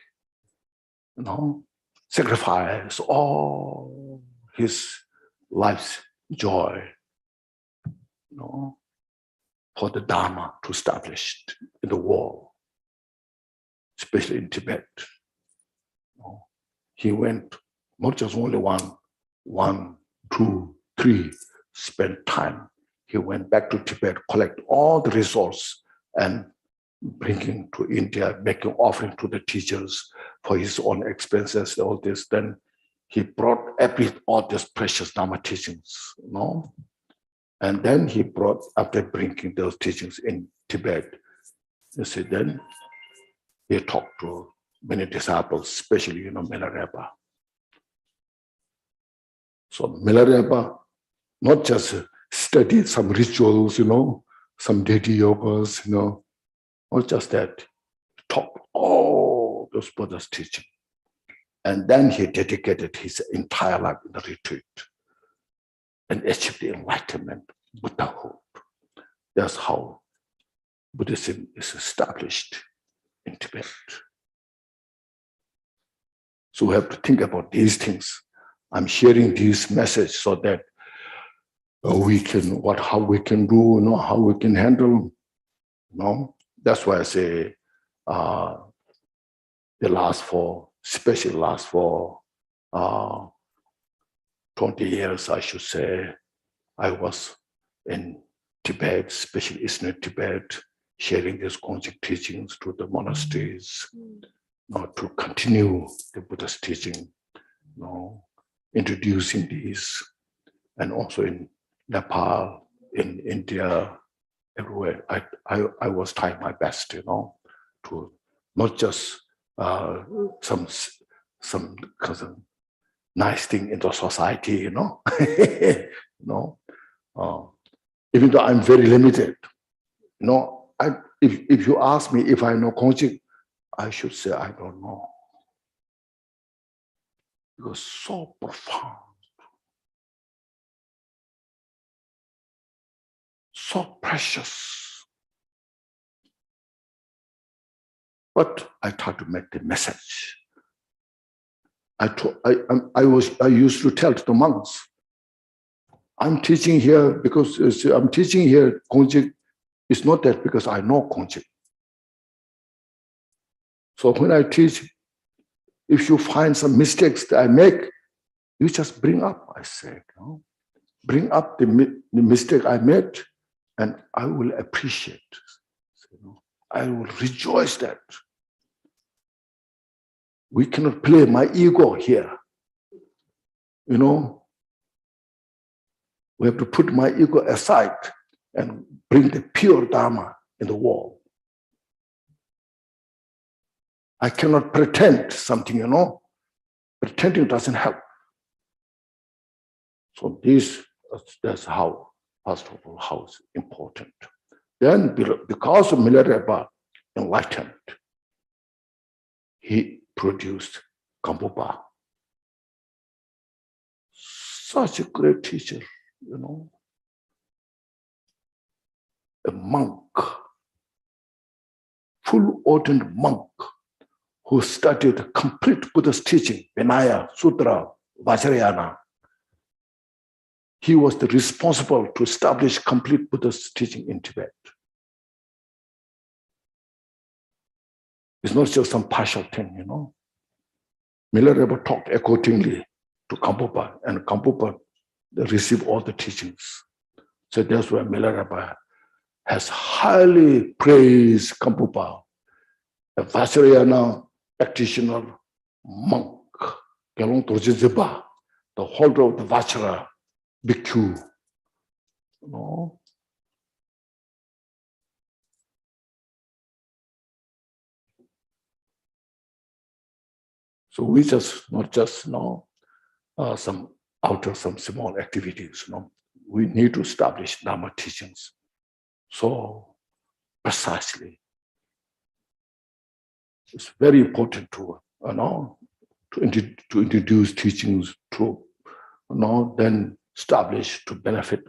you know, sacrifice all his life's joy, you know, for the Dharma to establish in the world, especially in Tibet. You know, he went not just only one, two, three, spent time. He went back to Tibet, collect all the resources and bringing to India, making offering to the teachers for his own expenses, all this. Then he brought all these precious Dharma teachings, you know. And then he brought, after bringing those teachings in Tibet, you see, then he talked to many disciples, especially, you know, Milarepa. So Milarepa not just studied some rituals, some deity yogas, not just that, taught all those Buddha's teaching. And then he dedicated his entire life in the retreat and achieved the enlightenment, Buddhahood. That's how Buddhism is established in Tibet. So we have to think about these things. I'm sharing this message so that we can, how we can do, how we can handle, That's why I say especially last for 20 years, I should say, I was in Tibet, especially Eastern Tibet, sharing these GONGCHIK teachings to the monasteries, to continue the Buddha's teaching, introducing these, and also in Nepal, in India, everywhere. I was trying my best, to not just some nice thing in the society, even though I'm very limited, if you ask me if I know GONGCHIK, I should say I don't know. It was so profound, so precious. But I tried to make the message. I used to tell to the monks, I'm teaching here because I'm teaching here GONGCHIK. It's not that because I know GONGCHIK. So when I teach, if you find some mistakes that I make, you just bring up, I said. Bring up the mistake I made, and I will appreciate. I will rejoice that. We cannot play my ego here. We have to put my ego aside and bring the pure Dharma in the world. I cannot pretend something, Pretending doesn't help. So that's how, first of all, how it's important. Then, because of Milarepa enlightened, he produced Gampopa. Such a great teacher, a monk, full-ordained monk, who studied complete Buddha's teaching, Vinaya, Sutra, Vajrayana. He was the responsible to establish complete Buddha's teaching in Tibet. It's not just some partial thing, Milarepa taught accordingly to Gampopa, and Gampopa received all the teachings. So that's why Milarepa has highly praised Gampopa, a Vajrayana practitioner monk, Gelong Dorje Ziba, the holder of the Vajra Bhikkhu. So we just not just some small activities. We need to establish Dharma teachings. So precisely, it's very important to introduce teachings to then establish to benefit.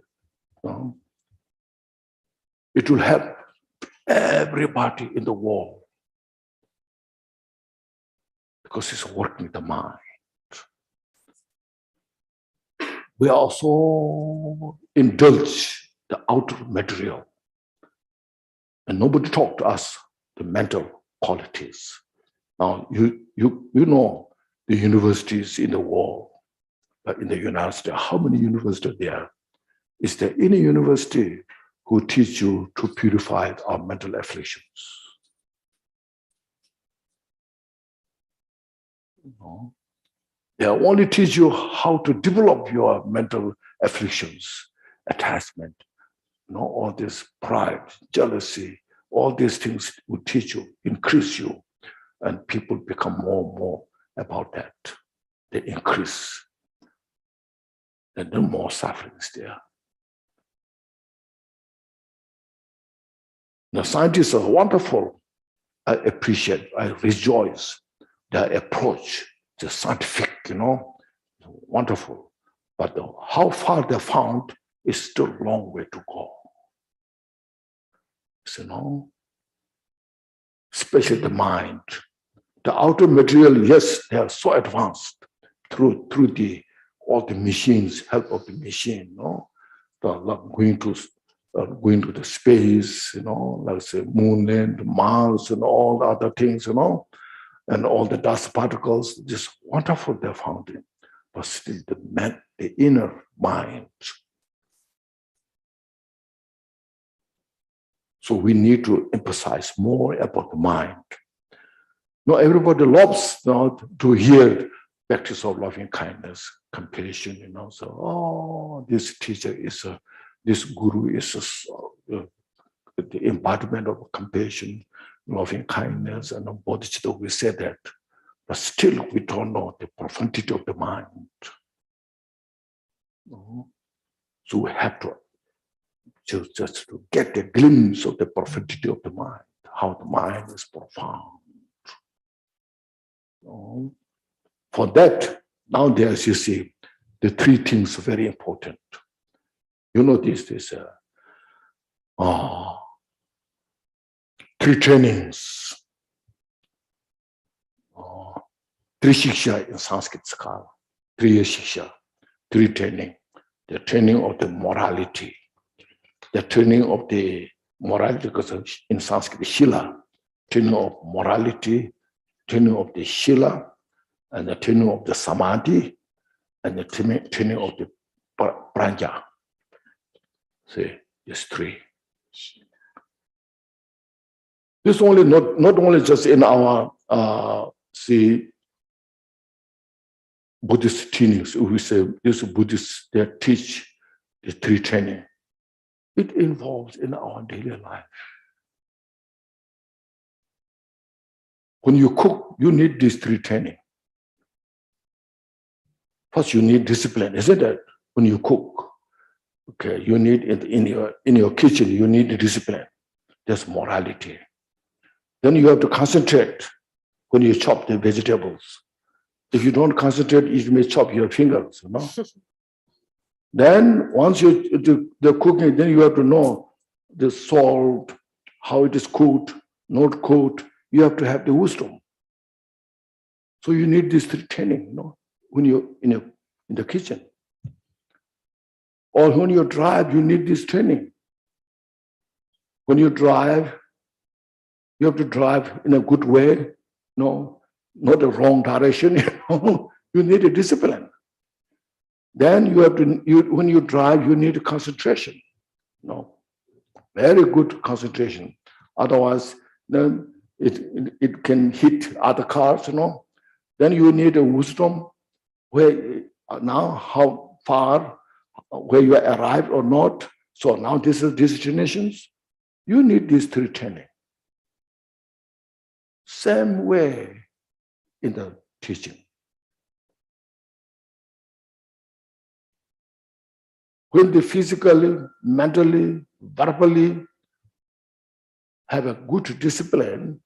It will help everybody in the world because it's working the mind. We also indulge the outer material, and nobody talked to us the mental qualities. Now you know the universities in the world, but in the United States, how many universities there are? Is there any university who teach you to purify our mental afflictions? No. They only teach you how to develop your mental afflictions, attachment, all this pride, jealousy, all these things will teach you, increase you, and people become more and more about that. They increase. then no more suffering is there. The scientists are wonderful. I appreciate, I rejoice their approach, the scientific, wonderful. But how far they found is still a long way to go. So, especially the mind. The outer material, yes, they are so advanced through all the machines, help of the machine, going to the space, like say moon and Mars and all the other things, and all the dust particles, just wonderful they found it. But still the inner mind. So we need to emphasize more about the mind. Not everybody loves to hear practice of loving kindness, compassion, So, this teacher is this guru is the embodiment of compassion, loving kindness, and bodhicitta. We say that, but still we don't know the profundity of the mind. So we have to just to get a glimpse of the profundity of the mind, how the mind is profound. For that, nowadays you see the three things are very important. This three trainings, three shiksha in Sanskrit is called, three shiksha, three training. The training of the morality, the training of the morality, because in Sanskrit shila, training of morality, training of the shila, and the training of the samadhi, and the training of the prajna. See, these three. This only not only just in our Buddhist teachings. We say this Buddhists they teach the three training. It involves in our daily life. When you cook, you need these three training. First, you need discipline, isn't it? When you cook, okay, you need in your kitchen, you need discipline. There's morality. Then you have to concentrate when you chop the vegetables. If you don't concentrate, you may chop your fingers, Then once you do the cooking, then you have to know the salt, how it is cooked, not cooked. You have to have the wisdom. So you need this training, when you're in the kitchen. Or when you drive, you need this training. When you drive, you have to drive in a good way, not the wrong direction. You need a discipline. Then you have to. When you drive, you need concentration. Very good concentration. Otherwise, then it can hit other cars. Then you need a wisdom where now how far where you arrived or not. So now this is destinations. You need these three training. Same way in the teaching. When they physically, mentally, verbally have a good discipline,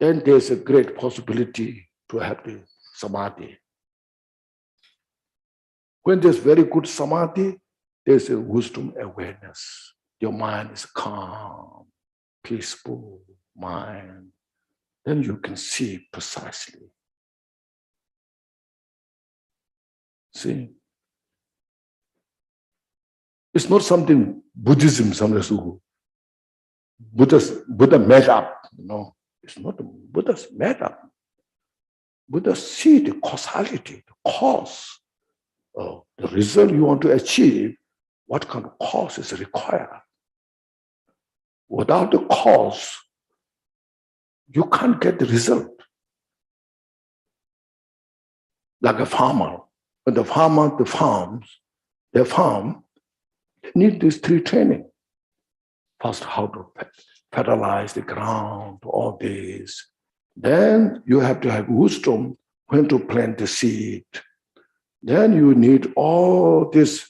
then there's a great possibility to have the samadhi. When there's very good samadhi, there's a wisdom awareness. Your mind is calm, peaceful mind. Then you can see precisely. See? It's not something Buddhism, Buddha made up, It's not Buddha's made up. Buddha see the causality, the cause of the result you want to achieve, what kind of cause is required. Without the cause, you can't get the result. Like a farmer, when the farmer they farm, they need these three training. First, how to fertilize the ground, all this. Then you have to have wisdom when to plant the seed. then you need all this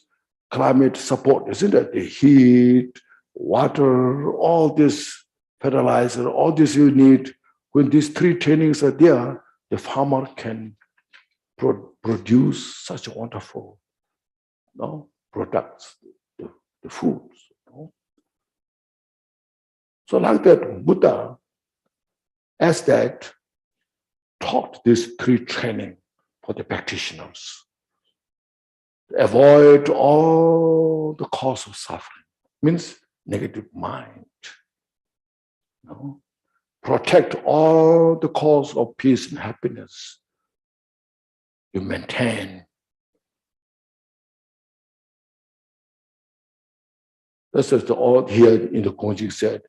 climate support, isn't it? The heat, water, all this fertilizer, all this you need. When these three trainings are there, the farmer can produce such wonderful products, the foods. So like that, Buddha, as that, taught these three training for the practitioners. Avoid all the cause of suffering, means negative mind. Protect all the cause of peace and happiness. You maintain. This is all here in the Kongjik said.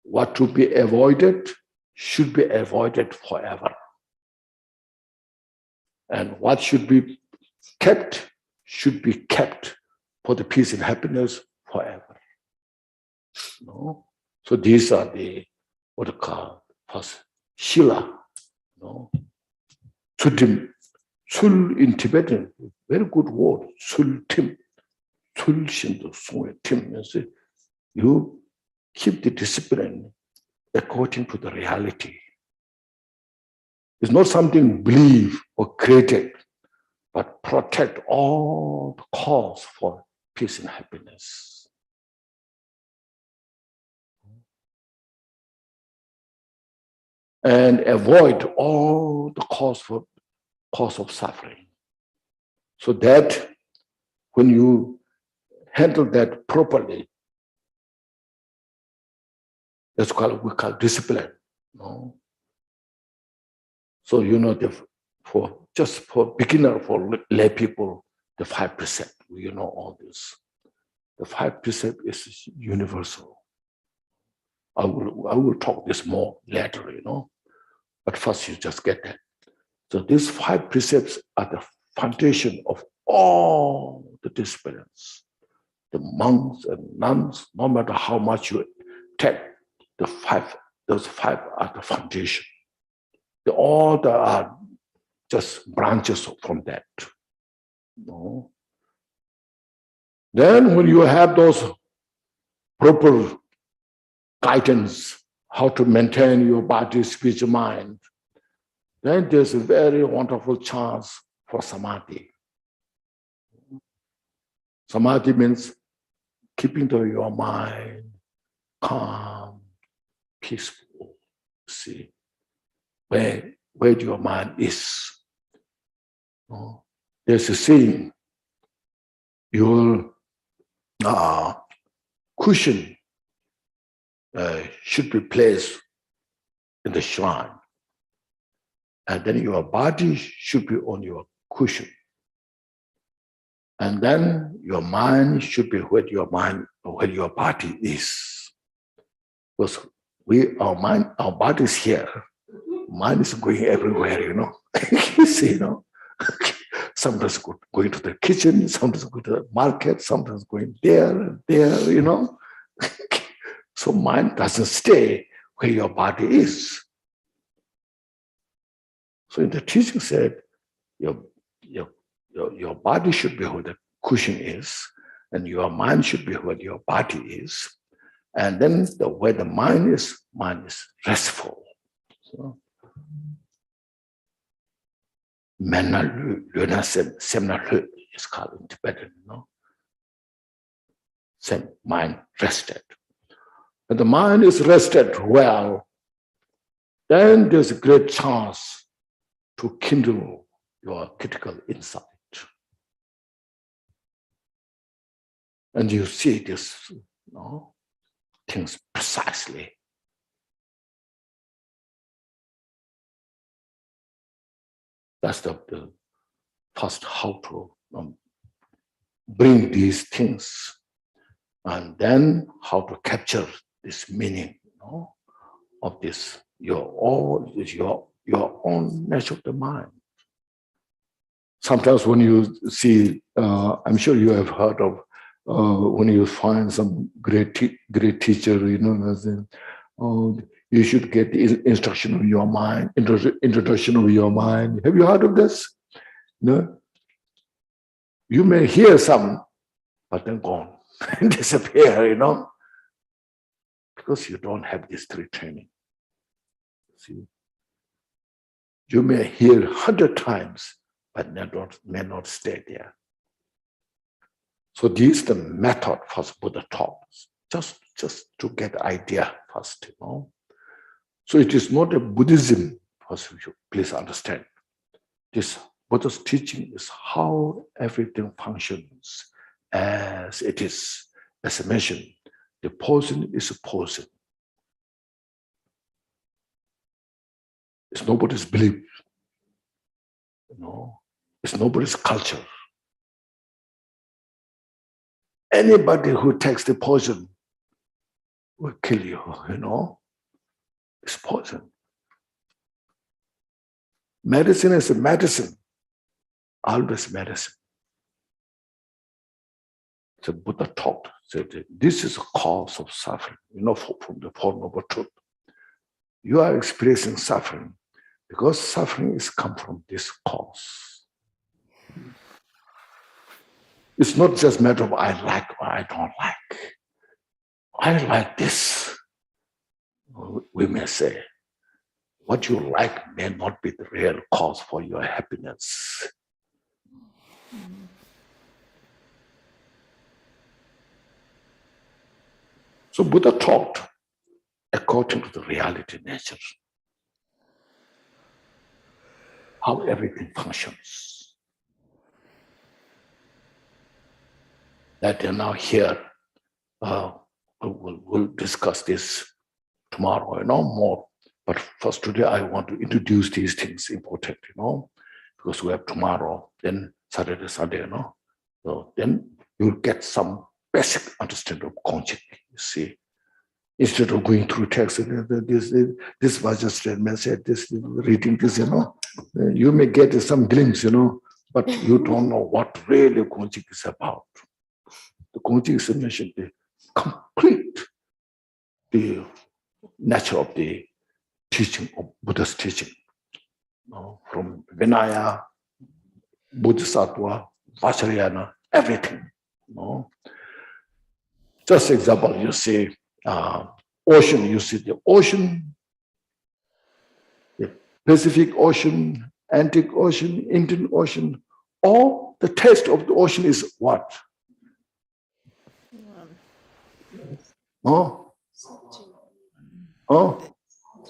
What to be avoided should be avoided forever. And what should be kept should be kept for the peace and happiness forever. So these are the, what you call, first, Shila. Tsutim. Sul in Tibetan, very good word, Sultim. Sul Shinto Sung Tim. You keep the discipline according to the reality. It's not something believed or created, but protect all the cause for peace and happiness. And avoid all the cause of suffering. So that when you handle that properly, that's what we call discipline. So for beginner, for lay people, the 5 precepts, all this. The 5 precepts is universal. I will talk this more later, but first you just get that. So these 5 precepts are the foundation of all the disciplines. The monks and nuns, no matter how much you take, those 5 are the foundation. All that are just branches from that. Then when you have those proper guidance, how to maintain your body, speech, mind, then there's a very wonderful chance for samadhi. Samadhi means keeping your mind calm, peaceful. See, where your mind is. There's a saying, your cushion should be placed in the shrine, and then your body should be on your cushion, and then your mind should be where your body is. Because our body is here, mind is going everywhere, you see, sometimes going to the kitchen, sometimes going to the market, sometimes going there and there, So mind doesn't stay where your body is. So in the teaching said, your body should be where the cushion is, and your mind should be where your body is. And then where the mind is restful. So, is called in Tibetan, mind rested. When the mind is rested well, then there's a great chance to kindle your critical insight. And you see this, things precisely. That's the first how to bring these things, and then how to capture this meaning of this, your own nature of the mind. Sometimes when you see, I'm sure you have heard of when you find some great teacher, you should get the instruction of your mind, introduction of your mind. Have you heard of this? No? You may hear some, but then gone, disappear, because you don't have this three training. See? You may hear 100 times, but may not stay there. So this is the method first Buddha taught, just to get idea first, So it is not a Buddhism, first you please understand. This Buddha's teaching is how everything functions as it is. As I mentioned, the poison is a poison. It's nobody's belief. It's nobody's culture. Anybody who takes the poison will kill you, It's poison. Medicine is a medicine, always medicine. So Buddha taught that this is a cause of suffering, from the Four Noble Truth. You are experiencing suffering because suffering is come from this cause. It's not just a matter of I like or I don't like. I like this. We may say, what you like may not be the real cause for your happiness. So Buddha taught according to the reality nature, how everything functions. That they are now here. We'll discuss this tomorrow, more. But first today I want to introduce these things important, because we have tomorrow, then Saturday, Sunday, So then you'll get some basic understanding of Gongchik, you see. Instead of going through text, this was just statement said, this reading this, you may get some glimpse, but you don't know what really Gongchik is about. The Gongchik is mentioned the complete the nature of the teaching of Buddha's teaching, from Vinaya, Bodhisattva, Vajrayana, everything. Just example, you see ocean, you see the ocean, the Pacific Ocean, Atlantic Ocean, Indian Ocean, all the taste of the ocean is what?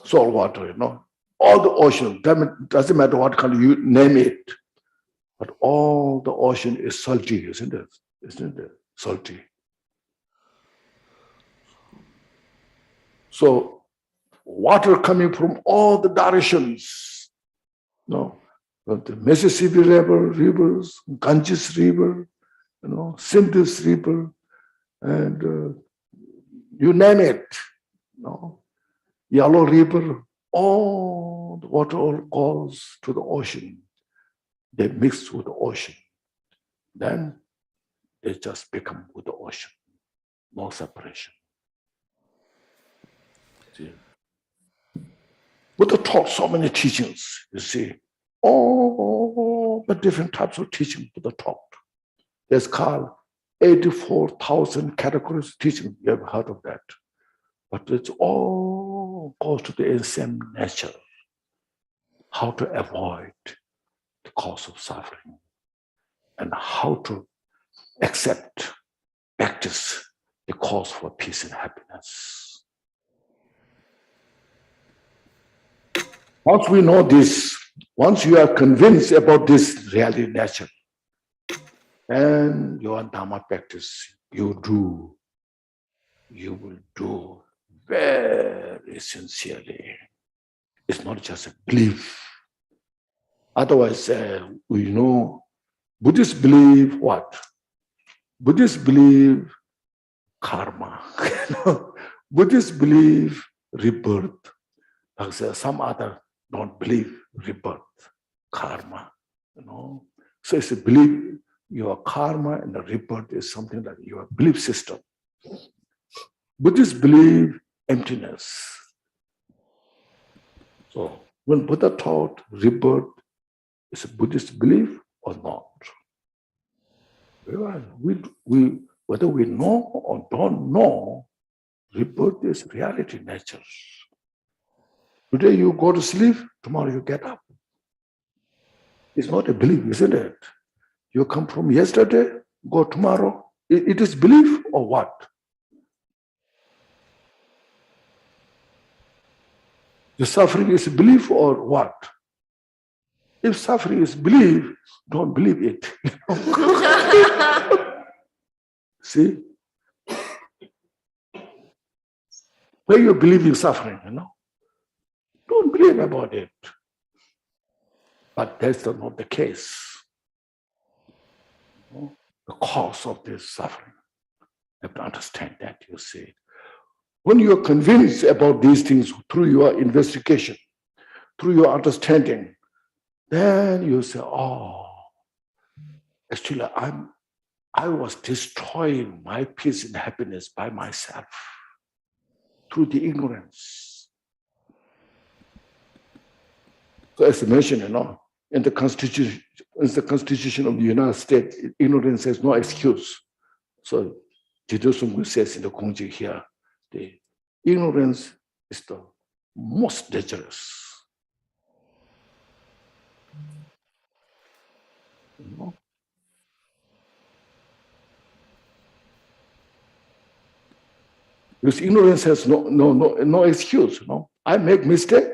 Salt water, All the ocean, doesn't matter what kind you name it, but all the ocean is salty, isn't it? Isn't it? Salty. So water coming from all the directions, the Mississippi River, rivers, Ganges River, Sindus River, and you name it, Yellow River, all the water all goes to the ocean. They mix with the ocean. Then they just become with the ocean. No separation. See? Buddha taught so many teachings, you see. All the different types of teaching Buddha taught. There's called 84,000 categories of teaching. You have heard of that. But it all goes to the same nature. How to avoid the cause of suffering and how to accept, practice the cause for peace and happiness. Once we know this, once you are convinced about this reality nature, and your Dhamma practice, you will do very sincerely. It's not just a belief. Otherwise, we know Buddhists believe what? Buddhists believe karma. Buddhists believe rebirth. Because some other don't believe rebirth, karma. So it's a belief. Your karma and the rebirth is something like your belief system. Buddhists believe emptiness. So when Buddha taught rebirth is a Buddhist belief or not. Whether we know or don't know, rebirth is reality nature. Today you go to sleep, tomorrow you get up. It's not a belief, isn't it? You come from yesterday, go tomorrow. It is belief or what? The suffering is belief or what? If suffering is belief, don't believe it. See? Where you believe in suffering, don't believe about it. But that's not the case. The cause of this suffering. You have to understand that, you see. When you are convinced about these things through your investigation, through your understanding, then you say, oh, actually I was destroying my peace and happiness by myself through the ignorance. So as I mentioned, in the Constitution of the United States, ignorance has no excuse. So Jidosung says in the Gongchik here, the ignorance is the most dangerous. Because ignorance has no excuse. I make mistake,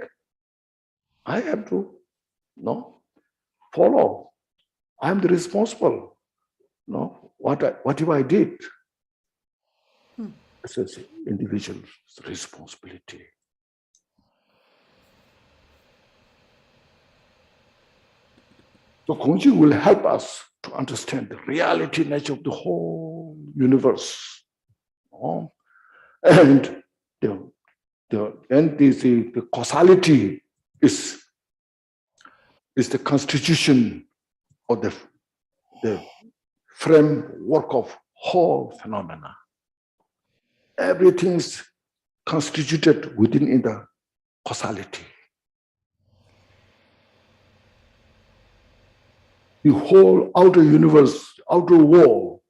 I have to follow. I'm the responsible. Whatever I did, it's an individual's responsibility. So Gongchik will help us to understand the reality nature of the whole universe. And the causality is the constitution of the framework of whole phenomena. Everything is constituted within the causality. The whole outer universe, outer world,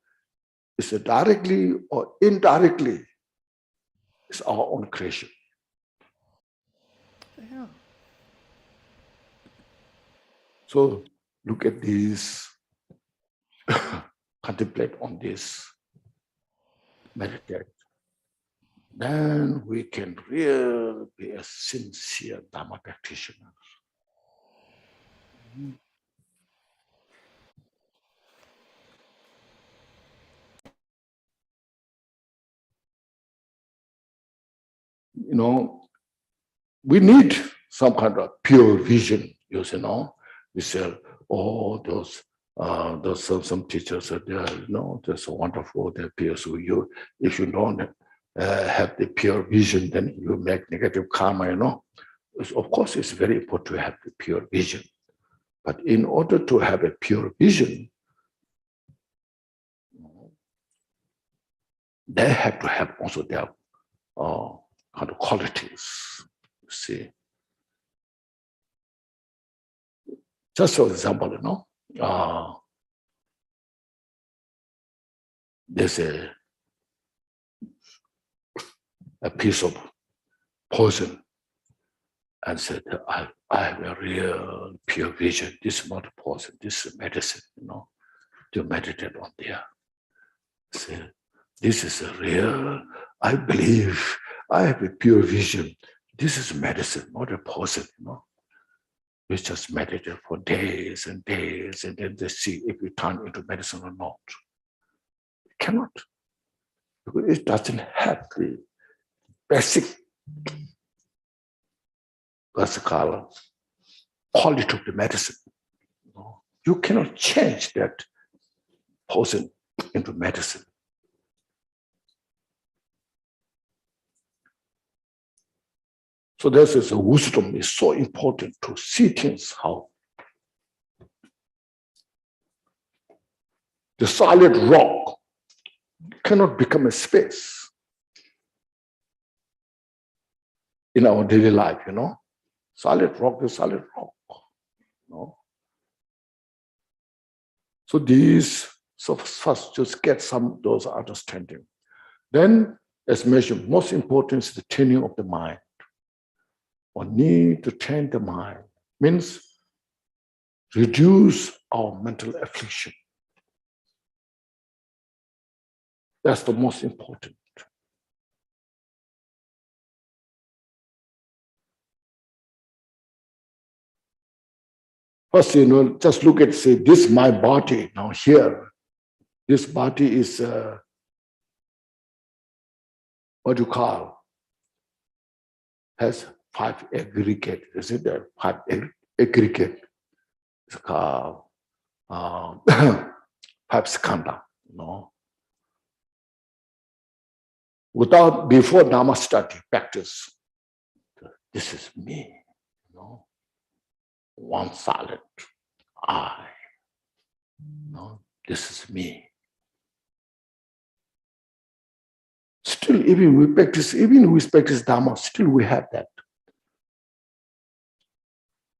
is directly or indirectly is our own creation. Yeah. So look at this, contemplate on this, meditate. Then we can really be a sincere Dharma practitioner. We need some kind of pure vision, we say, oh, those some teachers are there, they're so wonderful, they're pure. So if you don't have the pure vision, then you make negative karma, Of course, it's very important to have the pure vision. But in order to have a pure vision, they have to have also their kind of qualities, you see. Just for example, there's a piece of poison and said, I have a real pure vision. This is not a poison, this is medicine, to meditate on there. Say, this is a real, I believe, I have a pure vision. This is medicine, not a poison, We just meditate for days and days, and then they see if we turn into medicine or not. It cannot, because it doesn't have the basic quality of the medicine. You cannot change that poison into medicine. So this is a wisdom is so important to see things how the solid rock cannot become a space in our daily life, Solid rock is solid rock, So first just get some of those understanding. Then, as mentioned, most important is the training of the mind. One need to train the mind, means reduce our mental affliction. That's the most important. First, just look at, say, this my body. Now here, this body is, what you call, has 5 aggregate. Is it there? 5 aggregate. It's called 5 skandha. Before Dhamma study, practice, this is me. One solid I. This is me. Still, even we practice Dhamma, still we have that.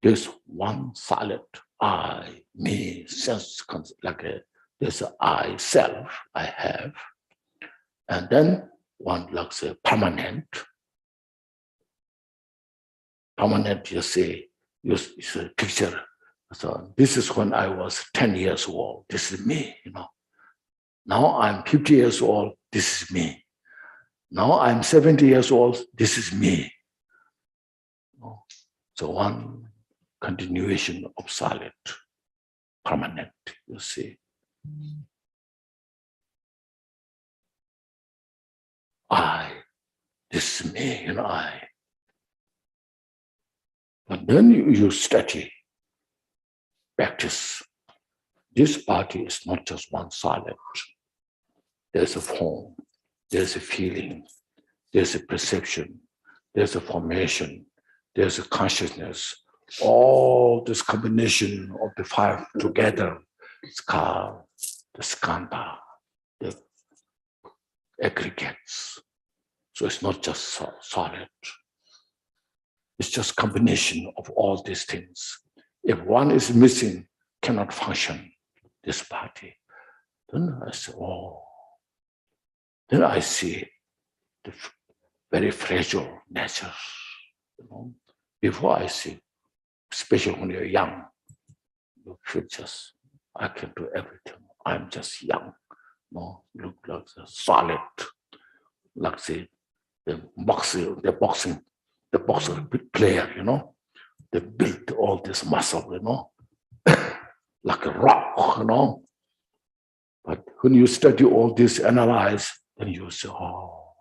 There's one solid I, me, sense, like there's an I, self, I have. And then one like say permanent. Permanent, you say, it's a picture. So this is when I was 10 years old. This is me, Now I'm 50 years old. This is me. Now I'm 70 years old. This is me. So one continuation of solid, permanent, you see. I, this is me, I. But then you study, practice. This body is not just one solid. There's a form, there's a feeling, there's a perception, there's a formation, there's a consciousness. All this combination of the 5 together is called the skandha, the aggregates. So it's not just solid. It's just combination of all these things. If one is missing, cannot function, this body. Then I say, oh. Then I see the very fragile nature. Before I see, especially when you're young, you feel just, I can do everything. I'm just young. Look like the solid, like the boxer player, they built all this muscle, like a rock, But when you study all this, analyze, then you say, oh,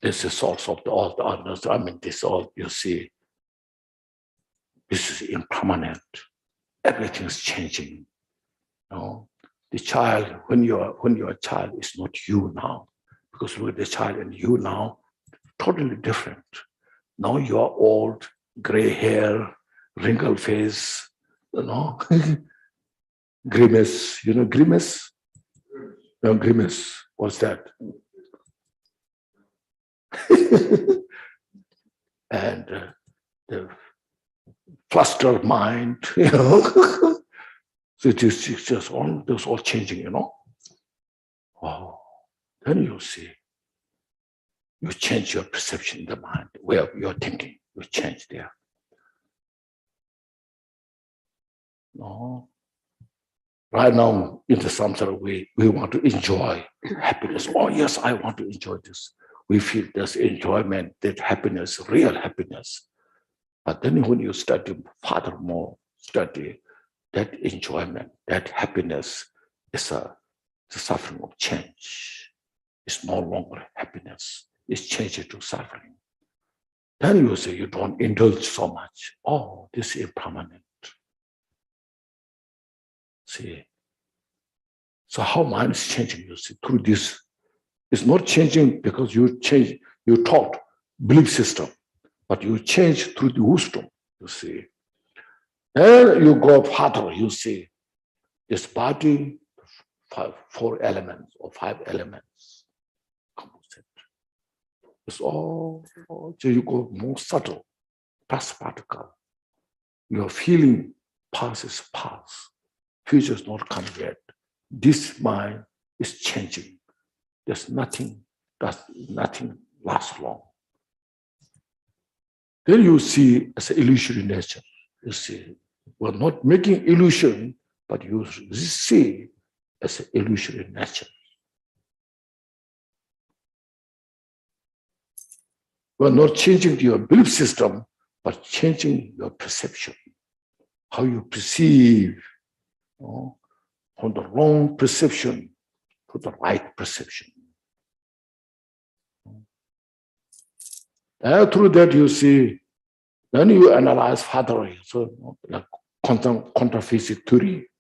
this is source of all the others. I mean, this all you see, this is impermanent. Everything's changing. The child, when you're a child, it's not you now. Because with the child and you now, totally different. Now you are old, gray hair, wrinkled face, grimace. Grimace? No, grimace. What's that? And the flustered mind, So it is just all those all changing, Oh, then you see. You change your perception in the mind, where you're thinking, you change there. No. Right now, in the samsara, we want to enjoy happiness. Oh, yes, I want to enjoy this. We feel this enjoyment, that happiness, real happiness. But then when you study furthermore, study that enjoyment, that happiness is the suffering of change. It's no longer happiness. It's changed to suffering. Then you say you don't indulge so much. Oh, this is impermanent. See. So how mind is changing, you see, through this. It's not changing because you change, you taught belief system, but you change through the wisdom, you see. Then you go further, you see, this body, 4 elements or 5 elements. It's all, so you go more subtle, past particle. You're feeling Past is past. Future is not come yet. This mind is changing. There's nothing lasts long. Then you see as an illusory nature. You see, we're not making illusion, but you see as an illusory nature. We're not changing your belief system, but changing your perception. How you perceive, from the wrong perception to the right perception. And through that you see, then you analyze further. So like quantum-physics theory.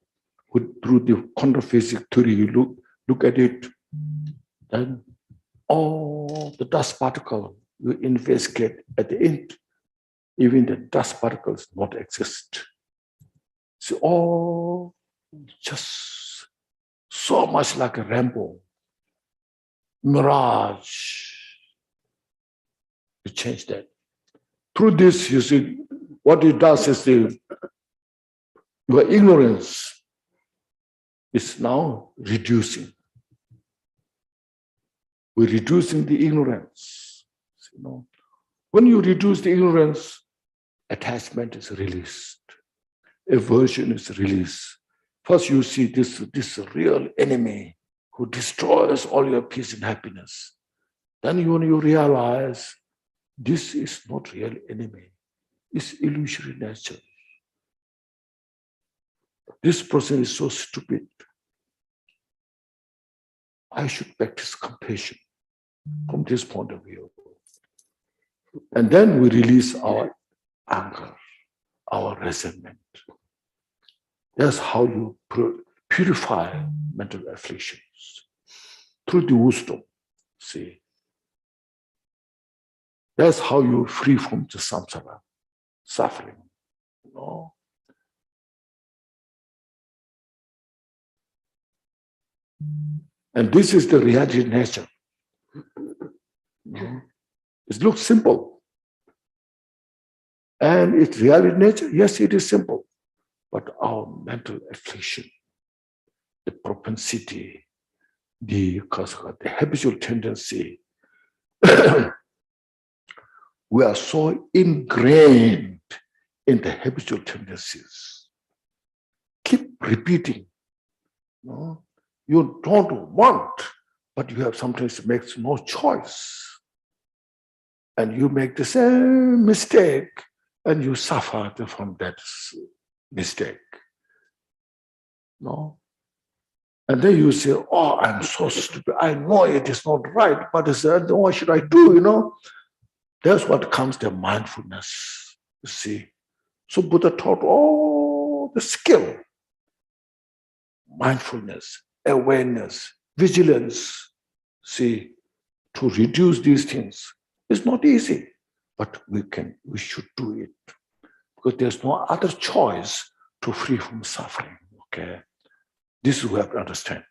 Through the quantum-physics theory, you look at it, then all the dust particle you investigate at the end, even the dust particles not exist. So all just so much like a rainbow, mirage. You change that. Through this, you see, what it does is your ignorance is now reducing. We're reducing the ignorance. You know, when you reduce the ignorance, attachment is released. Aversion is released. First, you see this real enemy who destroys all your peace and happiness. Then when you realize this is not real enemy, it's illusory nature. This person is so stupid. I should practice compassion from this point of view. And then we release our anger, our resentment. That's how you purify mental afflictions. Through the wisdom, see. That's how you free from the samsara, suffering. You know? And this is the reality nature. It looks simple. And its reality nature, yes, it is simple. But our mental affliction, the propensity, the habitual tendency, we are so ingrained in the habitual tendencies. Keep repeating. No? You don't want, but you have sometimes makes no choice. And you make the same mistake and you suffer from that mistake. No? And then you say, oh, I'm so stupid. I know it is not right, but what should I do, you know? That's what comes to mindfulness, you see. So Buddha taught all the skill, mindfulness, awareness, vigilance, see, to reduce these things. It's not easy, but we should do it. Because there's no other choice to free from suffering, okay? This we have to understand.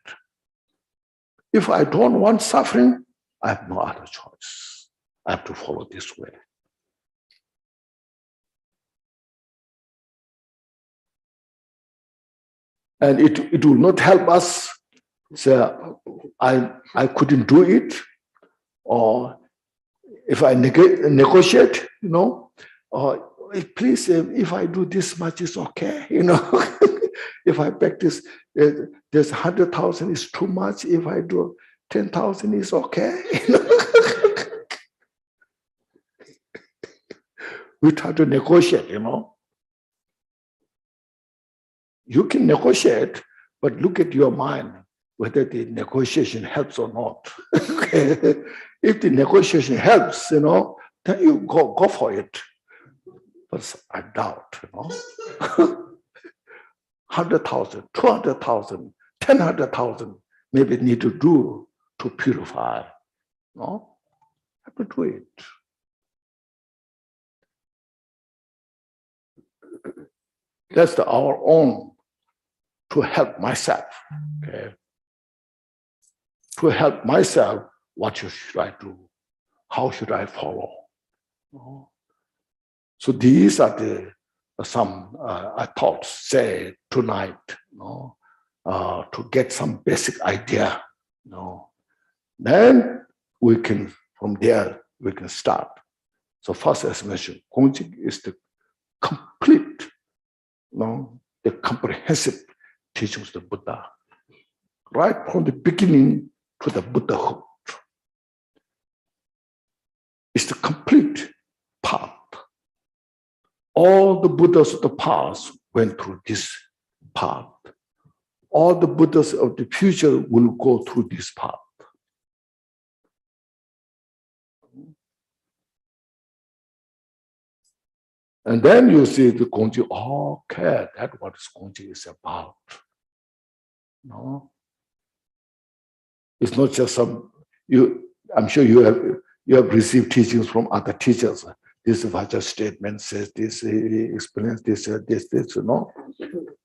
If I don't want suffering, I have no other choice. I have to follow this way. And it will not help us say, I couldn't do it, or if I negotiate, you know, or please, if I do this much, it's okay, you know. If I practice, there's 100,000 is too much. If I do 10,000 is okay. You know? We try to negotiate, you know. You can negotiate, but look at your mind, whether the negotiation helps or not. If the negotiation helps, you know, then you go for it. But I doubt, you know. 100,000, 200,000, 10,000 maybe need to do to purify. No? Have to do it. That's our own to help myself. Okay? To help myself, what should I do? How should I follow? So these are the some thoughts, say tonight, to get some basic idea, then we can, from there, we can start. So first, as mentioned, Gongjik is the complete, the comprehensive teachings of the Buddha, right from the beginning to the Buddhahood. It's the complete path. All the Buddhas of the past went through this path. All the Buddhas of the future will go through this path. And then you see the Gongjik, okay, that's what Gongjik is about. No, it's not just some, I'm sure you have received teachings from other teachers. This Vajra statement says this, he explains this, no?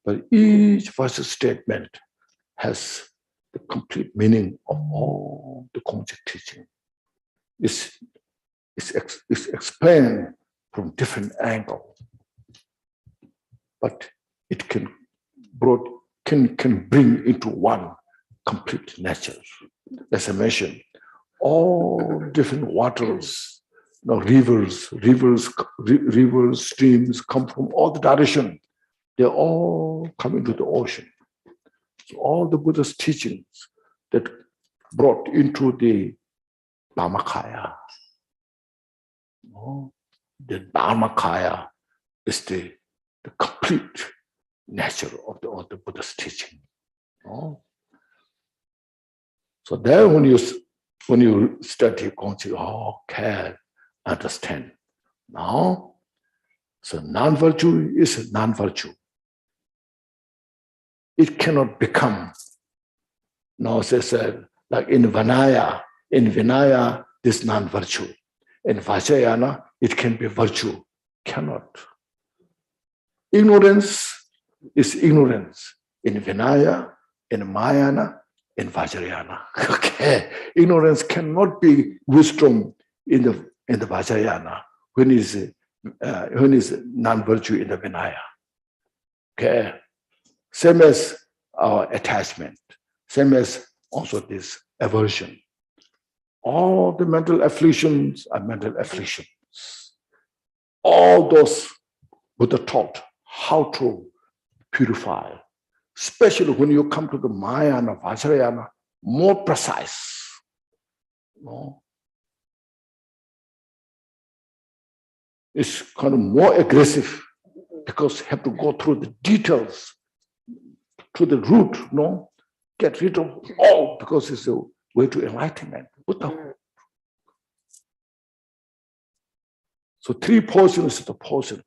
But each Vajra statement has the complete meaning of all the Gongjik teaching. It's explained from different angles, but it can bring into one complete nature. As I mentioned, all different waters, rivers, streams come from all the directions. They all come into the ocean. So all the Buddha's teachings that brought into the Dharmakaya. The Dharmakaya is the complete nature of the Buddha's teaching. So then when you study Gongjik, okay, understand. Now, so non-virtue is non-virtue. It cannot become, like in Vinaya, this non-virtue. In Vajrayana, it can be virtue. Cannot. Ignorance is ignorance. In Vinaya, in Mahayana, in Vajrayana. Okay. Ignorance cannot be wisdom in the Vajrayana when is non-virtue in the Vinaya. Okay. Same as our attachment. Same as also this aversion. All the mental afflictions are mental afflictions. All those Buddha taught how to purify, especially when you come to the Mahayana, Vajrayana, more precise. It's kind of more aggressive because you have to go through the details to the root, get rid of all, because it's a way to enlightenment. Buddha. So 3 portions is the portion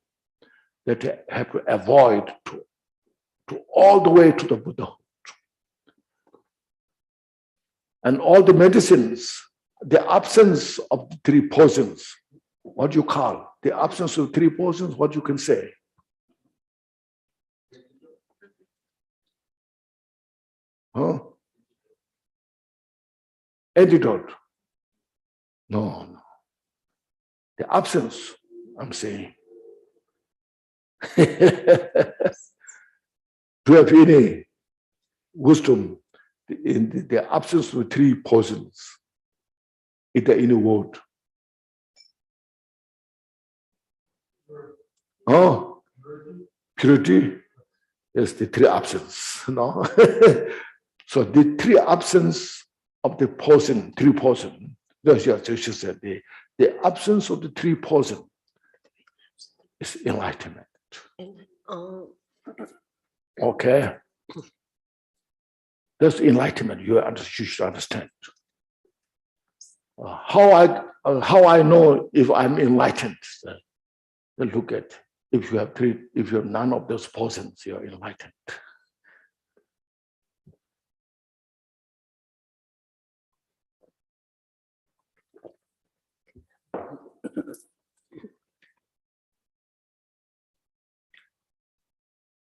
that you have to avoid to all the way to the Buddhahood. And all the medicines, the absence of the 3 portions, what you call the absence of 3 portions, what you can say? Antidote. No. The absence, I'm saying. Do you have any wisdom in the absence of 3 portions? Is there any word? Purity. Yes, the 3 absence. No. So the 3 absence of the portion, 3 portion. That's what she said. The absence of the 3 portion is enlightenment. Okay. That's enlightenment. You should understand. How I know if I'm enlightened? Look at if you have none of those portions, you're enlightened.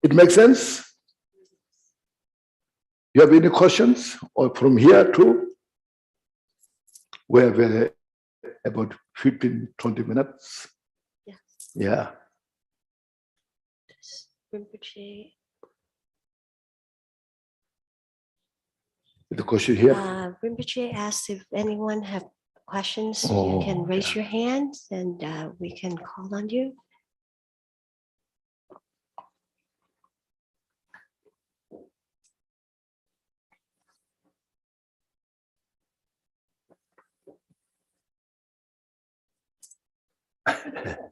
It makes sense? You have any questions? Or from here to we're about 15, 20 minutes? Yes. Yeah. Rinpoche. The question here. Rinpoche asked if anyone have questions, Oh, you can raise yeah. your hands and we can call on you.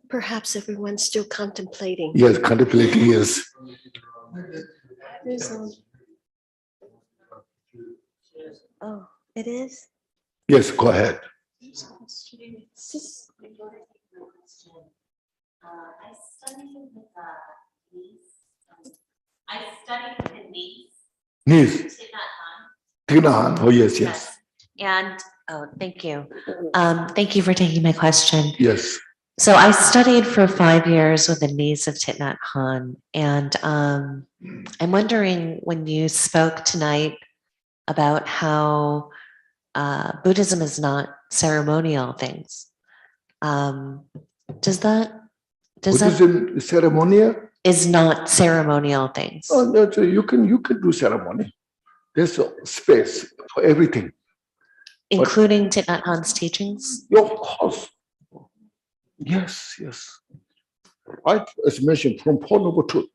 Perhaps everyone's still contemplating. Yes, contemplating, yes. Oh, it is? Yes, go ahead. I studied with the niece. Niece. Tignahan. Oh, yes, yes. And, oh, thank you. Thank you for taking my question. Yes. So I studied for 5 years with the niece of Thich Nhat Hanh, and I'm wondering, when you spoke tonight about how Buddhism is not ceremonial things, does that Buddhism is ceremonial? is not ceremonial things? Oh, no, so you can do ceremony. There's a space for everything. Including Thich Nhat Hanh's teachings? Yeah, of course. Yes, yes. Right, as mentioned, from Four Noble Truth.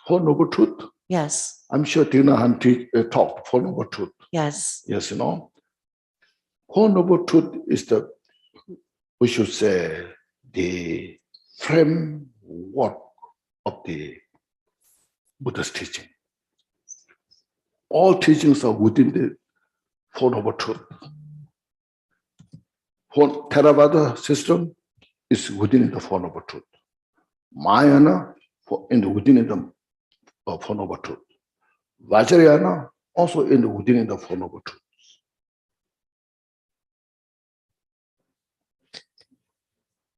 Four Noble Truth. Yes. I'm sure Thich Nhat Hanh taught Four Noble Truth. Yes. Yes, you know. Four Noble Truth is the, we should say, the framework of the Buddha's teaching. All teachings are within the Four Noble Truth. Theravada system is within the Four Noble Truth. Mahayana within the Four Noble Truth. Vajrayana also within the Four Noble Truth.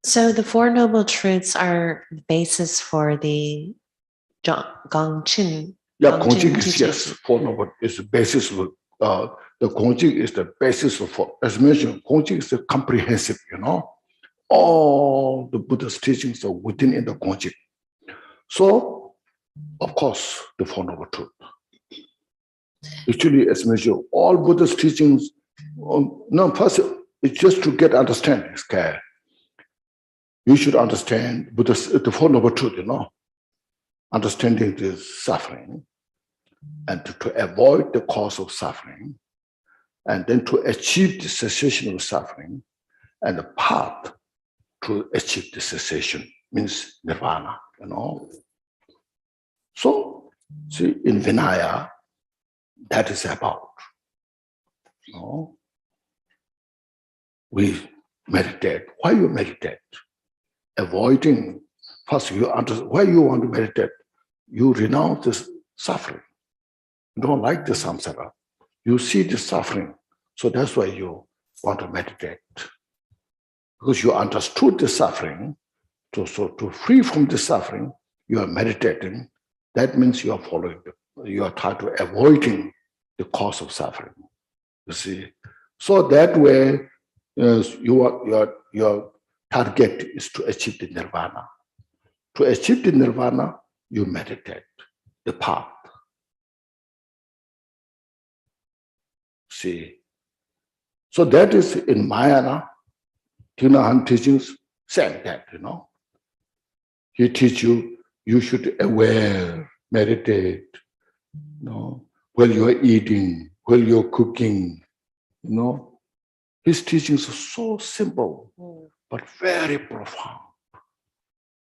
So the Four Noble Truths are the basis for the GONGCHIK. Yeah, GONGCHIK is, yes, Four Noble is the basis of the GONGCHIK is the basis of, as mentioned, GONGCHIK is the comprehensive, you know. All the Buddha's teachings are within in the GONGCHIK. So, of course, the Four Noble Truth. Actually, as mentioned, all Buddha's teachings, no, first, it's just to get understanding. Okay? You should understand Buddha's, the Four Noble Truth, you know. Understanding the suffering, and to avoid the cause of suffering, and then to achieve the cessation of suffering, and the path to achieve the cessation means nirvana, you know. So, see, in Vinaya, that is about, you know, we meditate. Why you meditate? Avoiding, first you understand why you want to meditate. You renounce this suffering. You don't like the samsara. You see the suffering. So that's why you want to meditate. Because you understood the suffering. So to free from the suffering, you are meditating. That means you are following, you are trying to avoiding the cause of suffering. You see. So that way, your target is to achieve the nirvana. To achieve the nirvana, you meditate the path. See, so that is in Mahayana, Thich Nhat Hanh teachings saying that, you know. He teach you, you should aware, meditate, you know, while you are eating, while you're cooking, you know. His teachings are so simple, but very profound.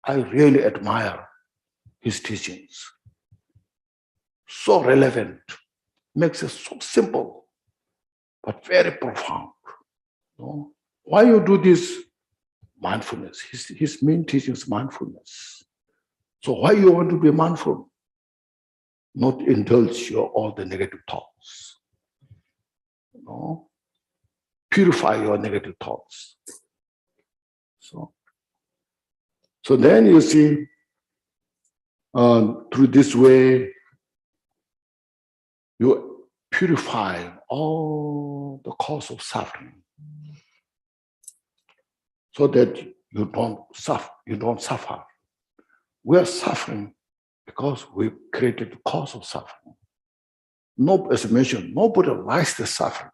I really admire his teachings. So relevant, makes it so simple, but very profound. You know? Why you do this? Mindfulness. His main teaching is mindfulness. So why you want to be mindful? Not indulge all the negative thoughts. You know? Purify your negative thoughts. So then you see, through this way, you purify all the cause of suffering, so that you don't suffer. We are suffering because we created the cause of suffering. No, as I mentioned, nobody likes the suffering.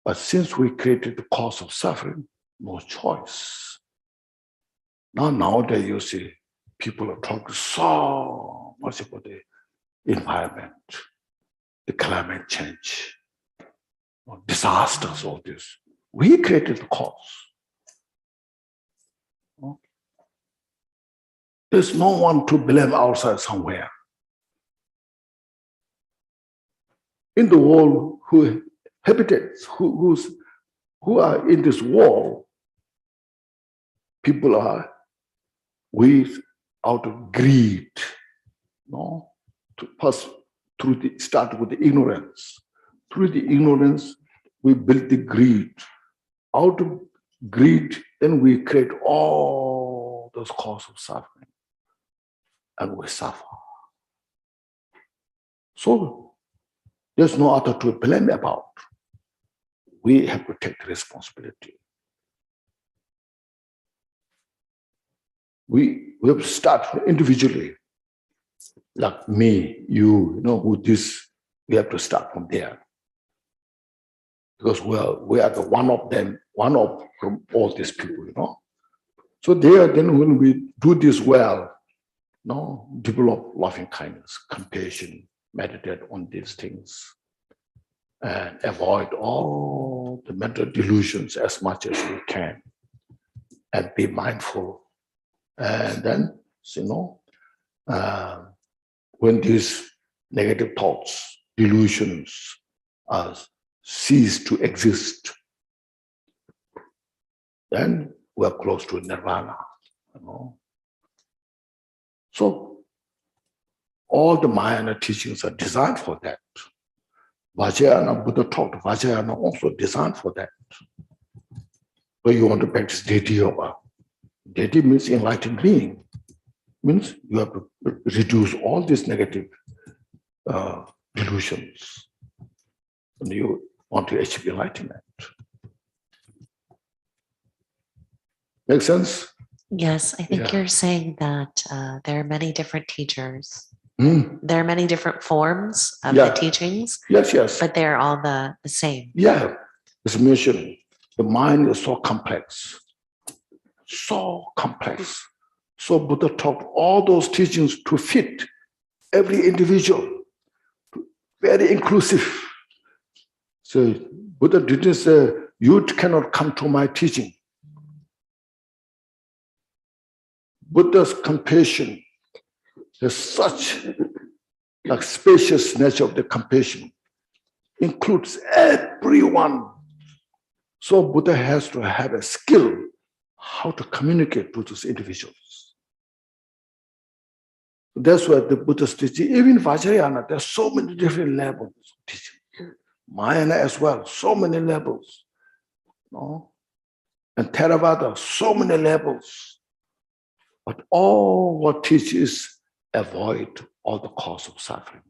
But since we created the cause of suffering, no choice. Nowadays you see, people are talking so much about the environment, the climate change, disasters, all this. We created the cause. There's no one to blame outside somewhere. In the world, who habitats, who are in this world, people are out of greed, to pass through start with the ignorance. Through the ignorance, we build the greed. Out of greed, then we create all those causes of suffering, and we suffer. So there's no other to blame about. We have to take responsibility. We have to start individually, like me, you know, with this, we have to start from there. Because we are the one of them, from all these people, you know. So there, then when we do this well, develop loving kindness, compassion, meditate on these things, and avoid all the mental delusions as much as we can, and be mindful. And then, when these negative thoughts, delusions cease to exist, then we are close to nirvana. So all the Mahayana teachings are designed for that. Vajrayana, Buddha taught Vajrayana also designed for that. So you want to practice deity yoga. Deity means enlightened being. Means you have to reduce all these negative delusions. And you want to achieve enlightenment. Make sense? Yes, I think you're saying that there are many different teachers. There are many different forms of the teachings. Yes. But they're all the same. Yeah. As mentioned, the mind is so complex. So complex. So Buddha taught all those teachings to fit every individual. Very inclusive. So Buddha didn't say, you cannot come to my teaching. Buddha's compassion is such a spacious nature of the compassion, includes everyone. So Buddha has to have a skill how to communicate to those individuals. That's why the Buddha's teaching, even Vajrayana, there's so many different levels of teaching. Mahayana as well, so many levels. And Theravada, so many levels. But all what teaches avoid all the cause of suffering.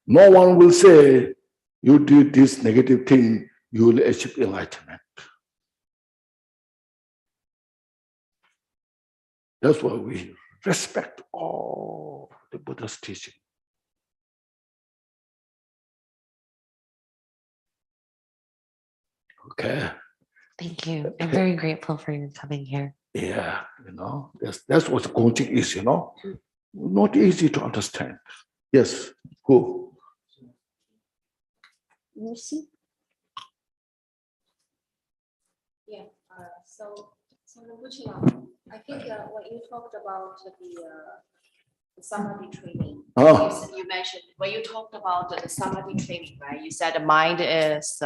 No one will say, you do this negative thing, you will achieve enlightenment. That's why we respect all the Buddha's teaching. Okay. Thank you. I'm very grateful for your coming here. Yeah, that's what GONGCHIK is, Not easy to understand. Yes, go. Lucy? Yeah, so I think when you talked about the samadhi training, you mentioned, when you talked about the samadhi training, right? You said the mind is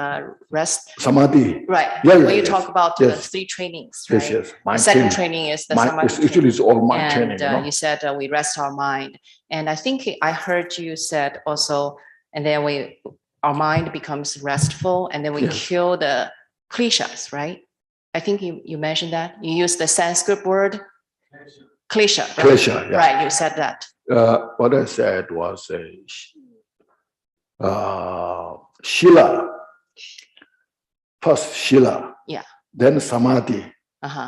rest. Samadhi. Right. Yeah, when you talk about the three trainings, right? Yes. The second training is the samadhi training. Actually, it's all mind training. And you said we rest our mind. And I think I heard you said also, and then our mind becomes restful, and then we kill the kleshas, right? I think you mentioned that. You used the Sanskrit word, klesha. Right? Klesha, yeah. Right, you said that. What I said was Shila. First Shila. Yeah. Then Samadhi.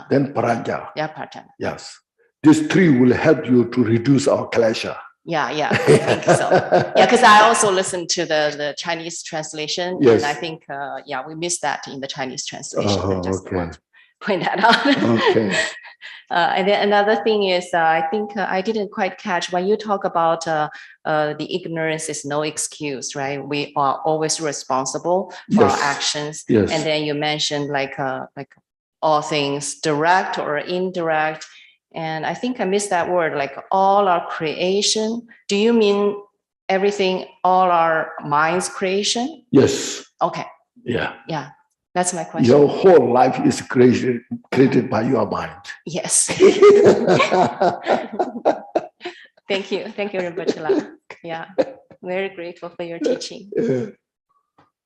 then paranja. Yeah, paranja. Yes. These three will help you to reduce our klesha. Yeah, I think so. Yeah, because I also listened to the Chinese translation, Yes. and I think, we missed that in the Chinese translation. I just Okay. want to point that out. Okay. And then another thing is, I think I didn't quite catch when you talk about the ignorance is no excuse, right? We are always responsible for our actions. Yes. And then you mentioned like all things direct or indirect. And I think I missed that word, like all our creation. Do you mean everything, all our mind's creation? Yes. Okay. Yeah. Yeah. That's my question. Your whole life is created by your mind. Yes. Thank you. Thank you, Rinpoche. Yeah. Very grateful for your teaching.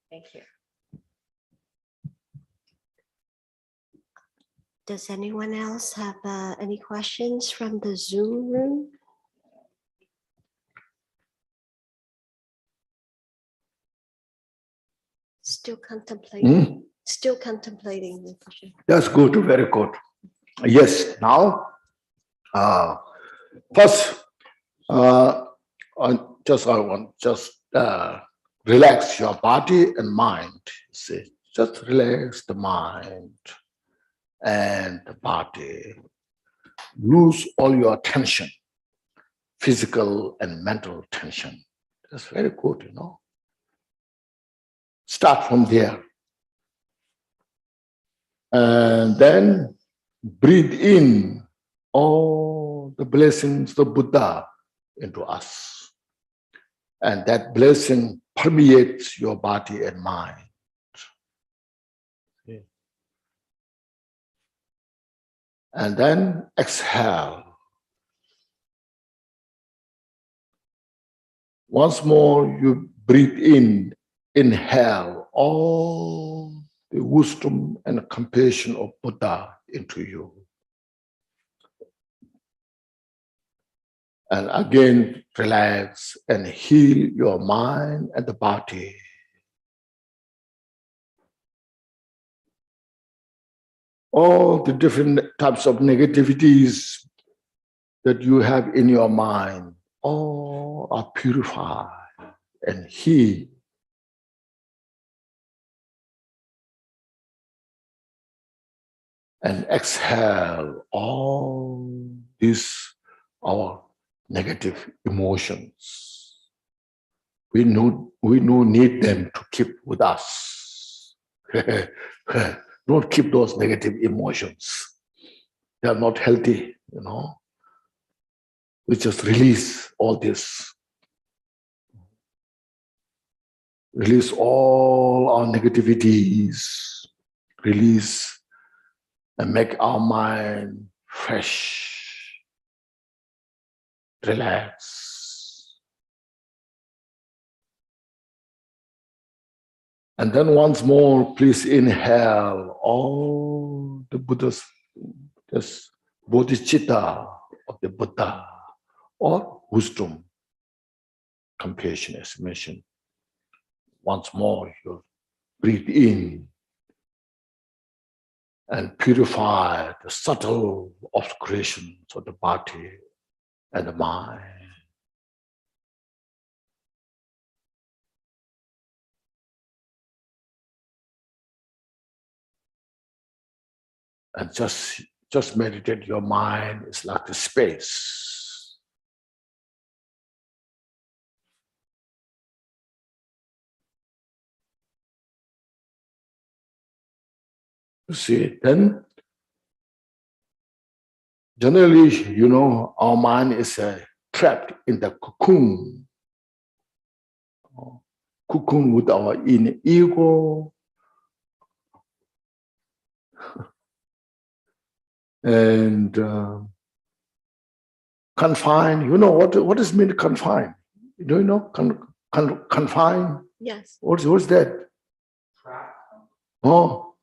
Thank you. Does anyone else have any questions from the Zoom room? Still contemplating. Still contemplating. That's good, very good. Yes, now, first, I want relax your body and mind. See, just relax the mind and the body. Lose all your tension, physical and mental tension. That's very good, you know. Start from there. And then breathe in all the blessings of Buddha into us. And that blessing permeates your body and mind. And then exhale. Once more, you breathe in, inhale all the wisdom and compassion of Buddha into you. And again, relax and heal your mind and the body. All the different types of negativities that you have in your mind, all are purified and healed. And exhale all these our negative emotions. We no need them to keep with us. Don't keep those negative emotions. They are not healthy, you know. We just release all this. Release all our negativities. Release and make our mind fresh, relax. And then once more, please inhale all the Buddha's, this bodhicitta of the Buddha, or wisdom, compassion, as mentioned. Once more, you breathe in and purify the subtle obscurations of the body and the mind. And just meditate, your mind is like the space. You see, then generally, you know, our mind is trapped in the cocoon. Cocoon with our inner ego. And confined, you know what does mean confined? Do you know confined? Yes. What's that? Trapped. Oh,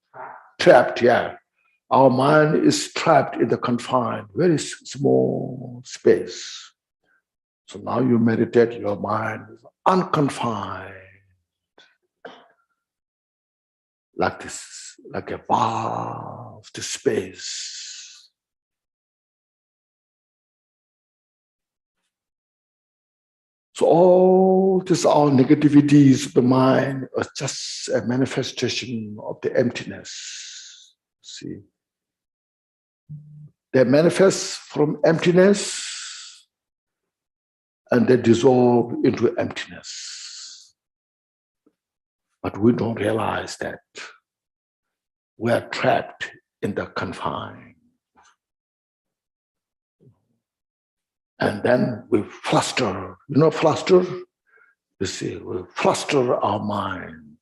trapped, yeah. Our mind is trapped in the confined, very small space. So now you meditate, your mind is unconfined. Like this, like a vast of the space. So all this, our negativities of the mind are just a manifestation of the emptiness. See, they manifest from emptiness and they dissolve into emptiness. But we don't realize that we are trapped in the confine. And then we fluster, fluster? You see, we fluster our mind.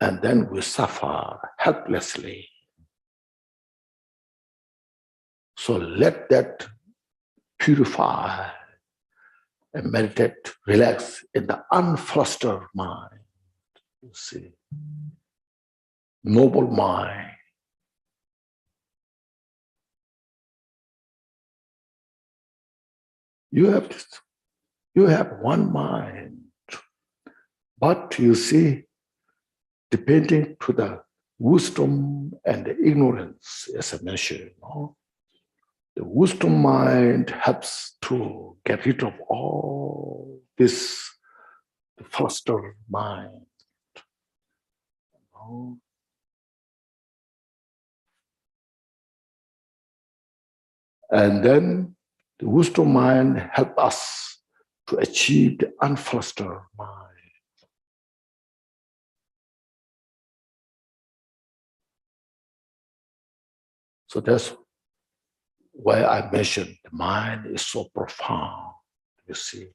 And then we suffer helplessly. So let that purify and meditate, relax in the unflustered mind. You see, noble mind. You have one mind, but you see, depending to the wisdom and the ignorance, as I mentioned, the wisdom mind helps to get rid of all this flustered mind. And then the wisdom mind helps us to achieve the unflustered mind. So that's why I mentioned the mind is so profound, you see.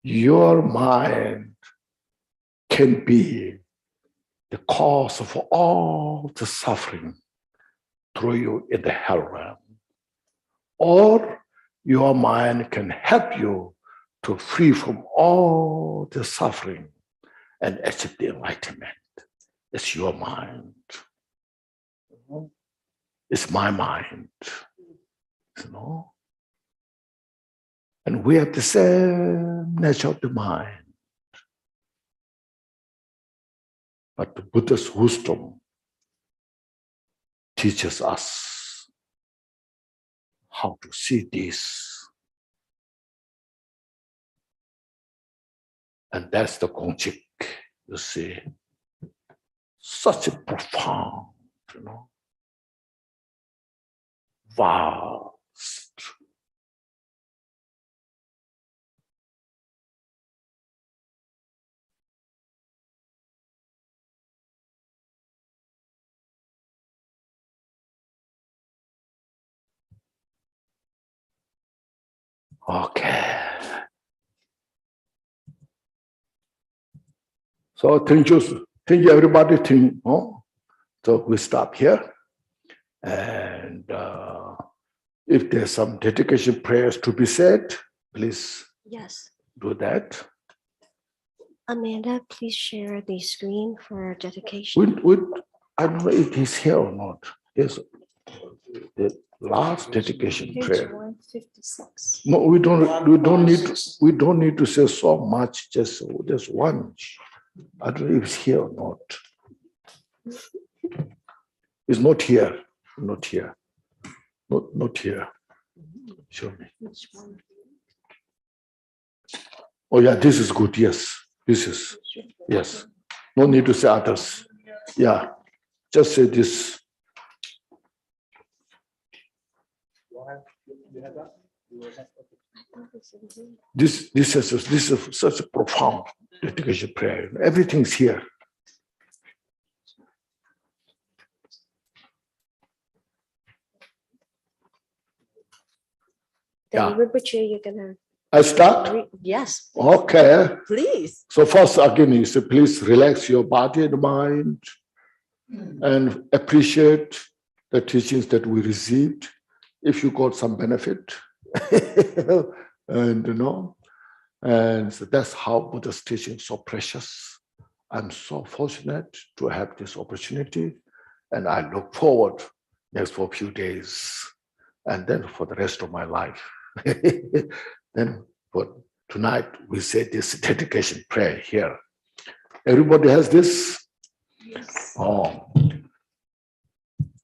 Your mind can be the cause of all the suffering through you in the hell realm. Or your mind can help you to free from all the suffering and achieve the enlightenment. It's your mind. It's my mind. And we have the same nature of the mind. But the Buddha's wisdom teaches us how to see this. And that's the GONGCHIK, you see. Such a profound, vast. Okay. So thank you everybody. So we stop here. And if there's some dedication prayers to be said, please do that. Amanda, please share the screen for dedication. I don't know if he's here or not. Yes, the last dedication prayer. 156. No, we don't need to say so much. Just one. I don't know if it's here or not. It's not here. Not here. Not here. Show me. Oh yeah, this is good. Yes, this is. Yes. No need to say others. Yeah, just say this. This is such a profound dedication prayer. Everything's here. Then Rinpoche, you're gonna. I start? Yes. Okay. Please. So first again, you say, please relax your body and mind and appreciate the teachings that we received. If you got some benefit, and and so that's how Buddha's teaching is so precious. I'm so fortunate to have this opportunity, and I look forward next for a few days, and then for the rest of my life. Then for tonight we say this dedication prayer here. Everybody has this? Oh.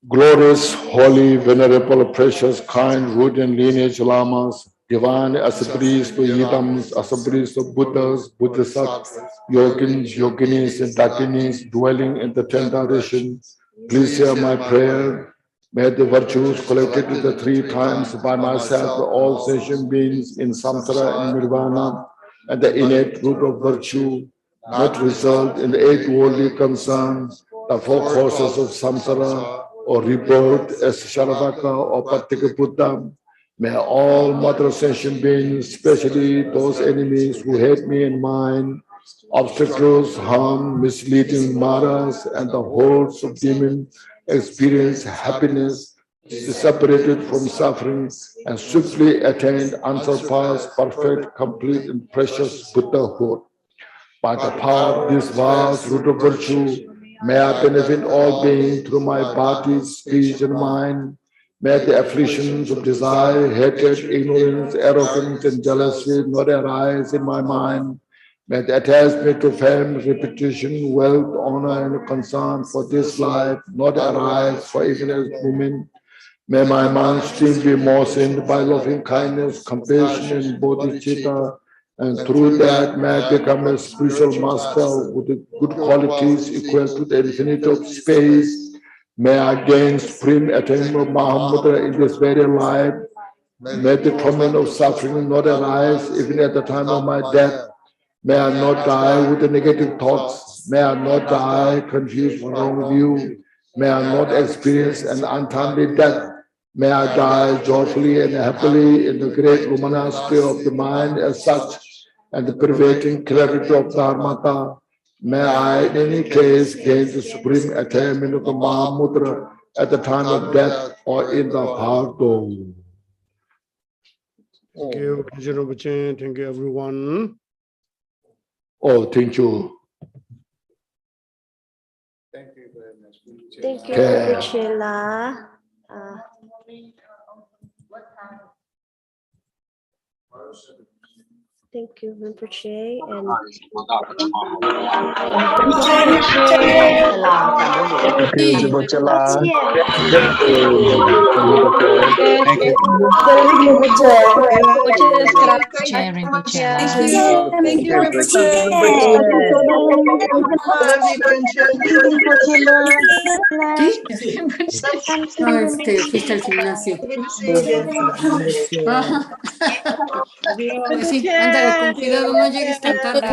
Glorious, holy, venerable, precious, kind, root and lineage lamas, divine assemblies to yidams, assemblies of Buddhas, Bodhisattvas, yogins, yoginis, and dakinis dwelling in the 10th direction. Please hear my prayer. May the virtues collected in the 3 times by myself, all sentient beings in samsara and nirvana, and the innate root of virtue, not result in the 8 worldly concerns, the 4 causes of samsara, or rebirth as Sharavaka or Patika Buddha. May all mother sentient beings, especially those enemies who hate me and mine, obstacles, harm, misleading maras, and the hordes of demons experience happiness, separated from suffering, and swiftly attained unsurpassed, perfect, complete, and precious Buddhahood. By the power of this vast root of virtue, may I benefit all beings through my body, speech, and mind. May the afflictions of desire, hatred, ignorance, arrogance, and jealousy not arise in my mind. May the attachment to fame, reputation, wealth, honor, and concern for this life not arise for even a moment. May my mind stream be moistened by loving kindness, compassion, and bodhicitta, and through that may I become a spiritual master with good qualities equal to the infinity of space. May I gain supreme attainment of Mahamudra in this very life. May the torment of suffering not arise even at the time of my death. May I not die with the negative thoughts. May I not die confused with wrong view. May I not experience an untimely death. May I die joyfully and happily in the great luminosity of the mind as such, and the pervading clarity of Dharmata. May I in any case gain the supreme attainment of the Mahamudra at the time of death or in the Bhardo. Thank you, Khenchen Rinpoche. Thank you, everyone. Oh, thank you. Thank you, Okay. Rinpoche. Thank you, Rinpoche. And No, fuiste al gimnasio. Pues sí, ándale con cuidado, no llegues tan tarde.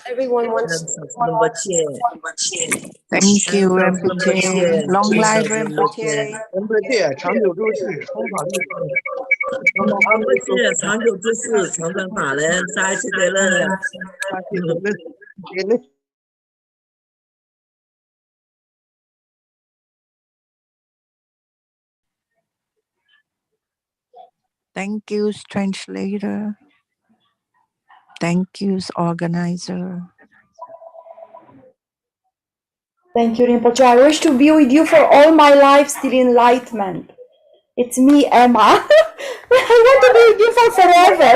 everyone wants Thank you, Rinpoche. Long life, Rinpoche. Rinpoche, 长久住世，弘法利生。Rinpoche, 长久之世，长生法人，沙西德勒。Thank you, translator. Thank you, organizer. Thank you, Rinpoche. I wish to be with you for all my life, still enlightenment. It's me, Emma. I want to be with you for forever.